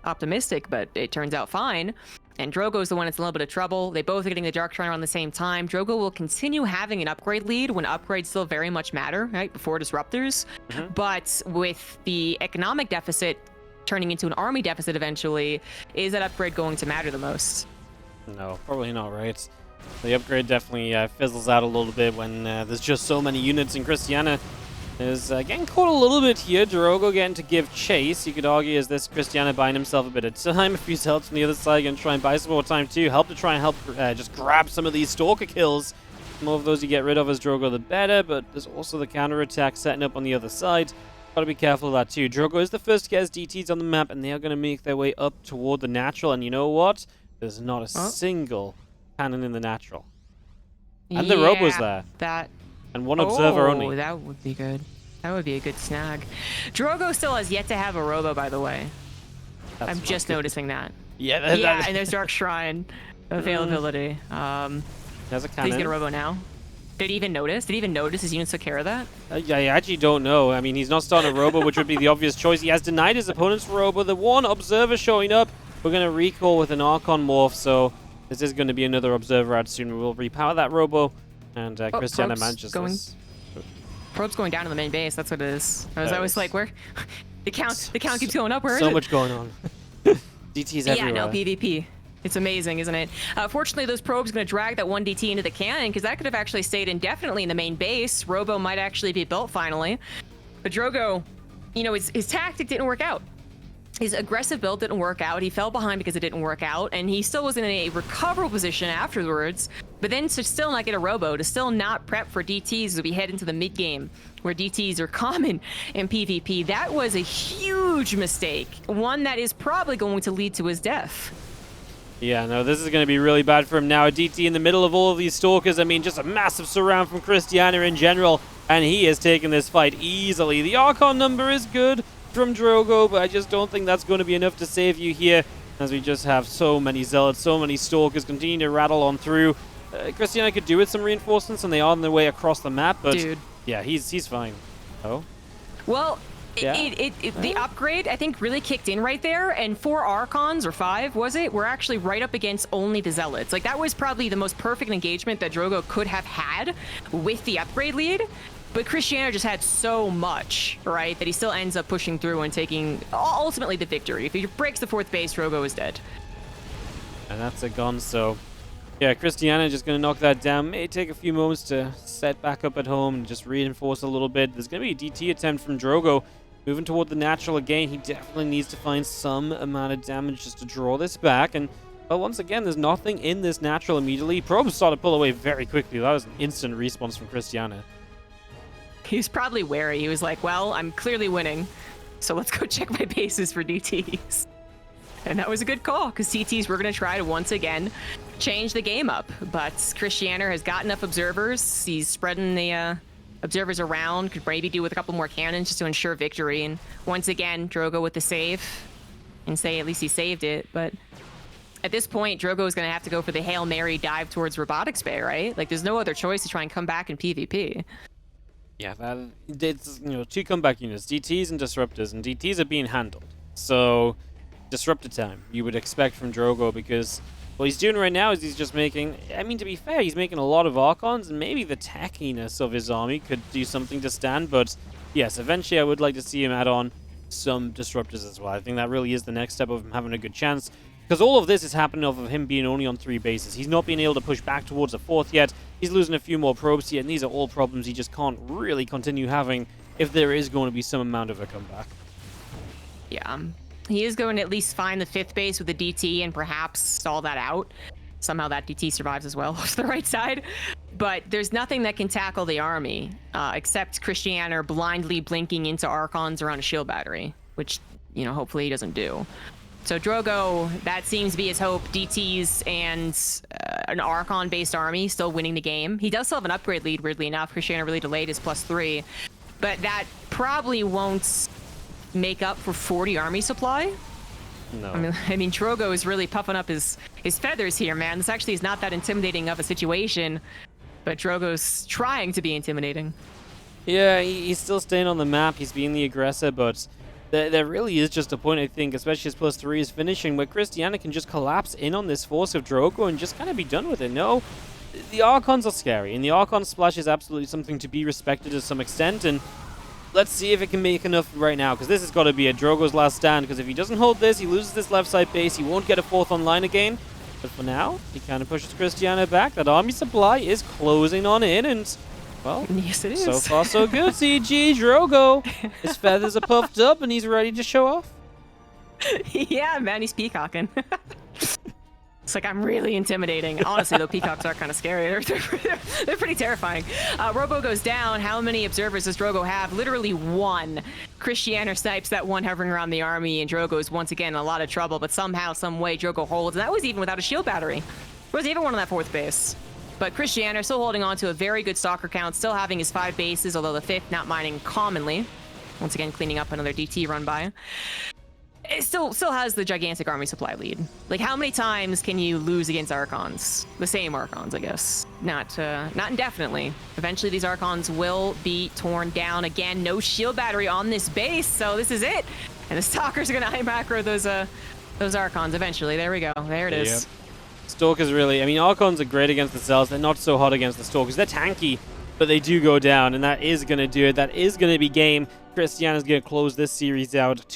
optimistic, but it turns out fine. And Drogo is the one that's in a little bit of trouble. They both are getting the Dark Shrine around the same time. Drogo will continue having an upgrade lead when upgrades still very much matter, right? Before Disruptors. But with the economic deficit turning into an army deficit eventually, is that upgrade going to matter the most? No, probably not, right? The upgrade definitely fizzles out a little bit when there's just so many units, and Krystianer is getting caught a little bit here. Drogo getting to give chase. You could argue, is this Krystianer buying himself a bit of time? A few zealots from the other side going to try and buy some more time too. Help just grab some of these Stalker kills. The more of those you get rid of as Drogo, the better, but there's also the counterattack setting up on the other side. Got to be careful of that too. Drogo is the first to get his DTs on the map, and they are going to make their way up toward the natural. And you know what? There's not a single cannon in the natural. And the Robo's there. And one observer only. That would be good. That would be a good snag. Drogo still has yet to have a Robo, by the way. I'm just noticing that. Yeah, and there's Dark Shrine availability. There's a cannon. Please get a Robo now. Did he even notice? Did he even notice his units took care of that? Yeah, I actually don't know. I mean, he's not starting a Robo, which would be the obvious choice. He has denied his opponent's Robo. The one observer showing up. We're going to recall with an Archon morph, so this is going to be another observer out soon. We will repower that Robo. And Krystianer manages this. Probe's going down to the main base. That's what it is. I was like, where the count keeps going up. Where is it? So much going on. DTs everywhere. Yeah, no, PvP. It's amazing, isn't it? Fortunately, those probes are going to drag that one DT into the cannon, because that could have actually stayed indefinitely in the main base. Robo might actually be built finally. But Drogo, you know, his tactic didn't work out. His aggressive build didn't work out. He fell behind because it didn't work out, and he still was in a recoverable position afterwards. But then to still not get a Robo, to still not prep for DTs as we head into the mid game, where DTs are common in PvP, that was a huge mistake. One that is probably going to lead to his death. Yeah, no, this is going to be really bad for him now. A DT in the middle of all of these Stalkers. I mean, just a massive surround from Krystianer in general, and he has taken this fight easily. The Archon number is good from Drogo, but I just don't think that's going to be enough to save you here, as we just have so many Zealots, so many Stalkers continue to rattle on through. Krystianer could do with some reinforcements, and they are on their way across the map, but yeah, he's fine. Oh? Well, the upgrade, I think, really kicked in right there, and 4 Archons, or 5, was it? We're actually right up against only the Zealots. Like, that was probably the most perfect engagement that Drogo could have had with the upgrade lead. But Krystianer just had so much, right, that he still ends up pushing through and taking ultimately the victory. If he breaks the 4th base, Drogo is dead. And that's a gun, so yeah, Krystianer just going to knock that down. May take a few moments to set back up at home and just reinforce a little bit. There's going to be a DT attempt from Drogo. Moving toward the natural again, he definitely needs to find some amount of damage just to draw this back. And well, once again, there's nothing in this natural immediately. Probes started to pull away very quickly. That was an instant response from Krystianer. He was probably wary. He was like, well, I'm clearly winning, so let's go check my bases for DTs. And that was a good call, because CTs were going to try to once again change the game up. But Krystianer has got enough observers. He's spreading the observers around. Could maybe do with a couple more cannons just to ensure victory. And once again, Drogo with the save. And say at least he saved it. But at this point, Drogo is going to have to go for the Hail Mary dive towards Robotics Bay, right? Like, there's no other choice to try and come back in PvP. Yeah, it's, you know, 2 comeback units, DTs and Disruptors, and DTs are being handled. So, Disruptor time, you would expect from Drogo, because what he's doing right now is he's just making, I mean, to be fair, he's making a lot of Archons, and maybe the tackiness of his army could do something to stand, but yes, eventually I would like to see him add on some Disruptors as well. I think that really is the next step of him having a good chance, because all of this is happening off of him being only on 3 bases. He's not being able to push back towards a 4th yet. He's losing a few more probes here, and these are all problems he just can't really continue having if there is going to be some amount of a comeback. Yeah, he is going to at least find the 5th base with a DT and perhaps stall that out. Somehow that DT survives as well off the right side. But there's nothing that can tackle the army except Krystianer blindly blinking into Archons around a shield battery, which, you know, hopefully he doesn't do. So Drogo, that seems to be his hope. DTs and an Archon-based army still winning the game. He does still have an upgrade lead, weirdly enough. Krystianer really delayed his +3. But that probably won't make up for 40 army supply. No. I mean, Drogo is really puffing up his feathers here, man. This actually is not that intimidating of a situation. But Drogo's trying to be intimidating. Yeah, he's still staying on the map. He's being the aggressor, but there really is just a point, I think, especially his +3 is finishing, where Krystianer can just collapse in on this force of Drogo and just kind of be done with it. No, the Archons are scary, and the Archon splash is absolutely something to be respected to some extent, and let's see if it can make enough right now, because this has got to be a Drogo's last stand, because if he doesn't hold this, he loses this left side base, he won't get a 4th online again. But for now, he kind of pushes Krystianer back. That army supply is closing on in, and, well, yes, it is. So far so good. CG Drogo. His feathers are puffed up, and he's ready to show off. Yeah, man, he's peacocking. It's like, I'm really intimidating. Honestly, though, peacocks are kind of scary. They're pretty terrifying. Robo goes down. How many observers does Drogo have? Literally 1. Krystianer snipes that one hovering around the army, and Drogo is once again in a lot of trouble, but somehow, some way, Drogo holds. And that was even without a shield battery. There wasn't even one on that 4th base. But Krystianer still holding on to a very good stalker count, still having his 5 bases, although the 5th not mining commonly. Once again, cleaning up another DT run by. It still has the gigantic army supply lead. Like, how many times can you lose against Archons? The same Archons, I guess. Not indefinitely. Eventually, these Archons will be torn down again. No shield battery on this base, so this is it. And the Stalkers are gonna high macro those Archons eventually. There we go. There it is. Yep. Stalkers really, I mean, Archons are great against the cells. They're not so hot against the Stalkers. They're tanky, but they do go down, and that is gonna do it. That is gonna be game. Krystianer's gonna close this series out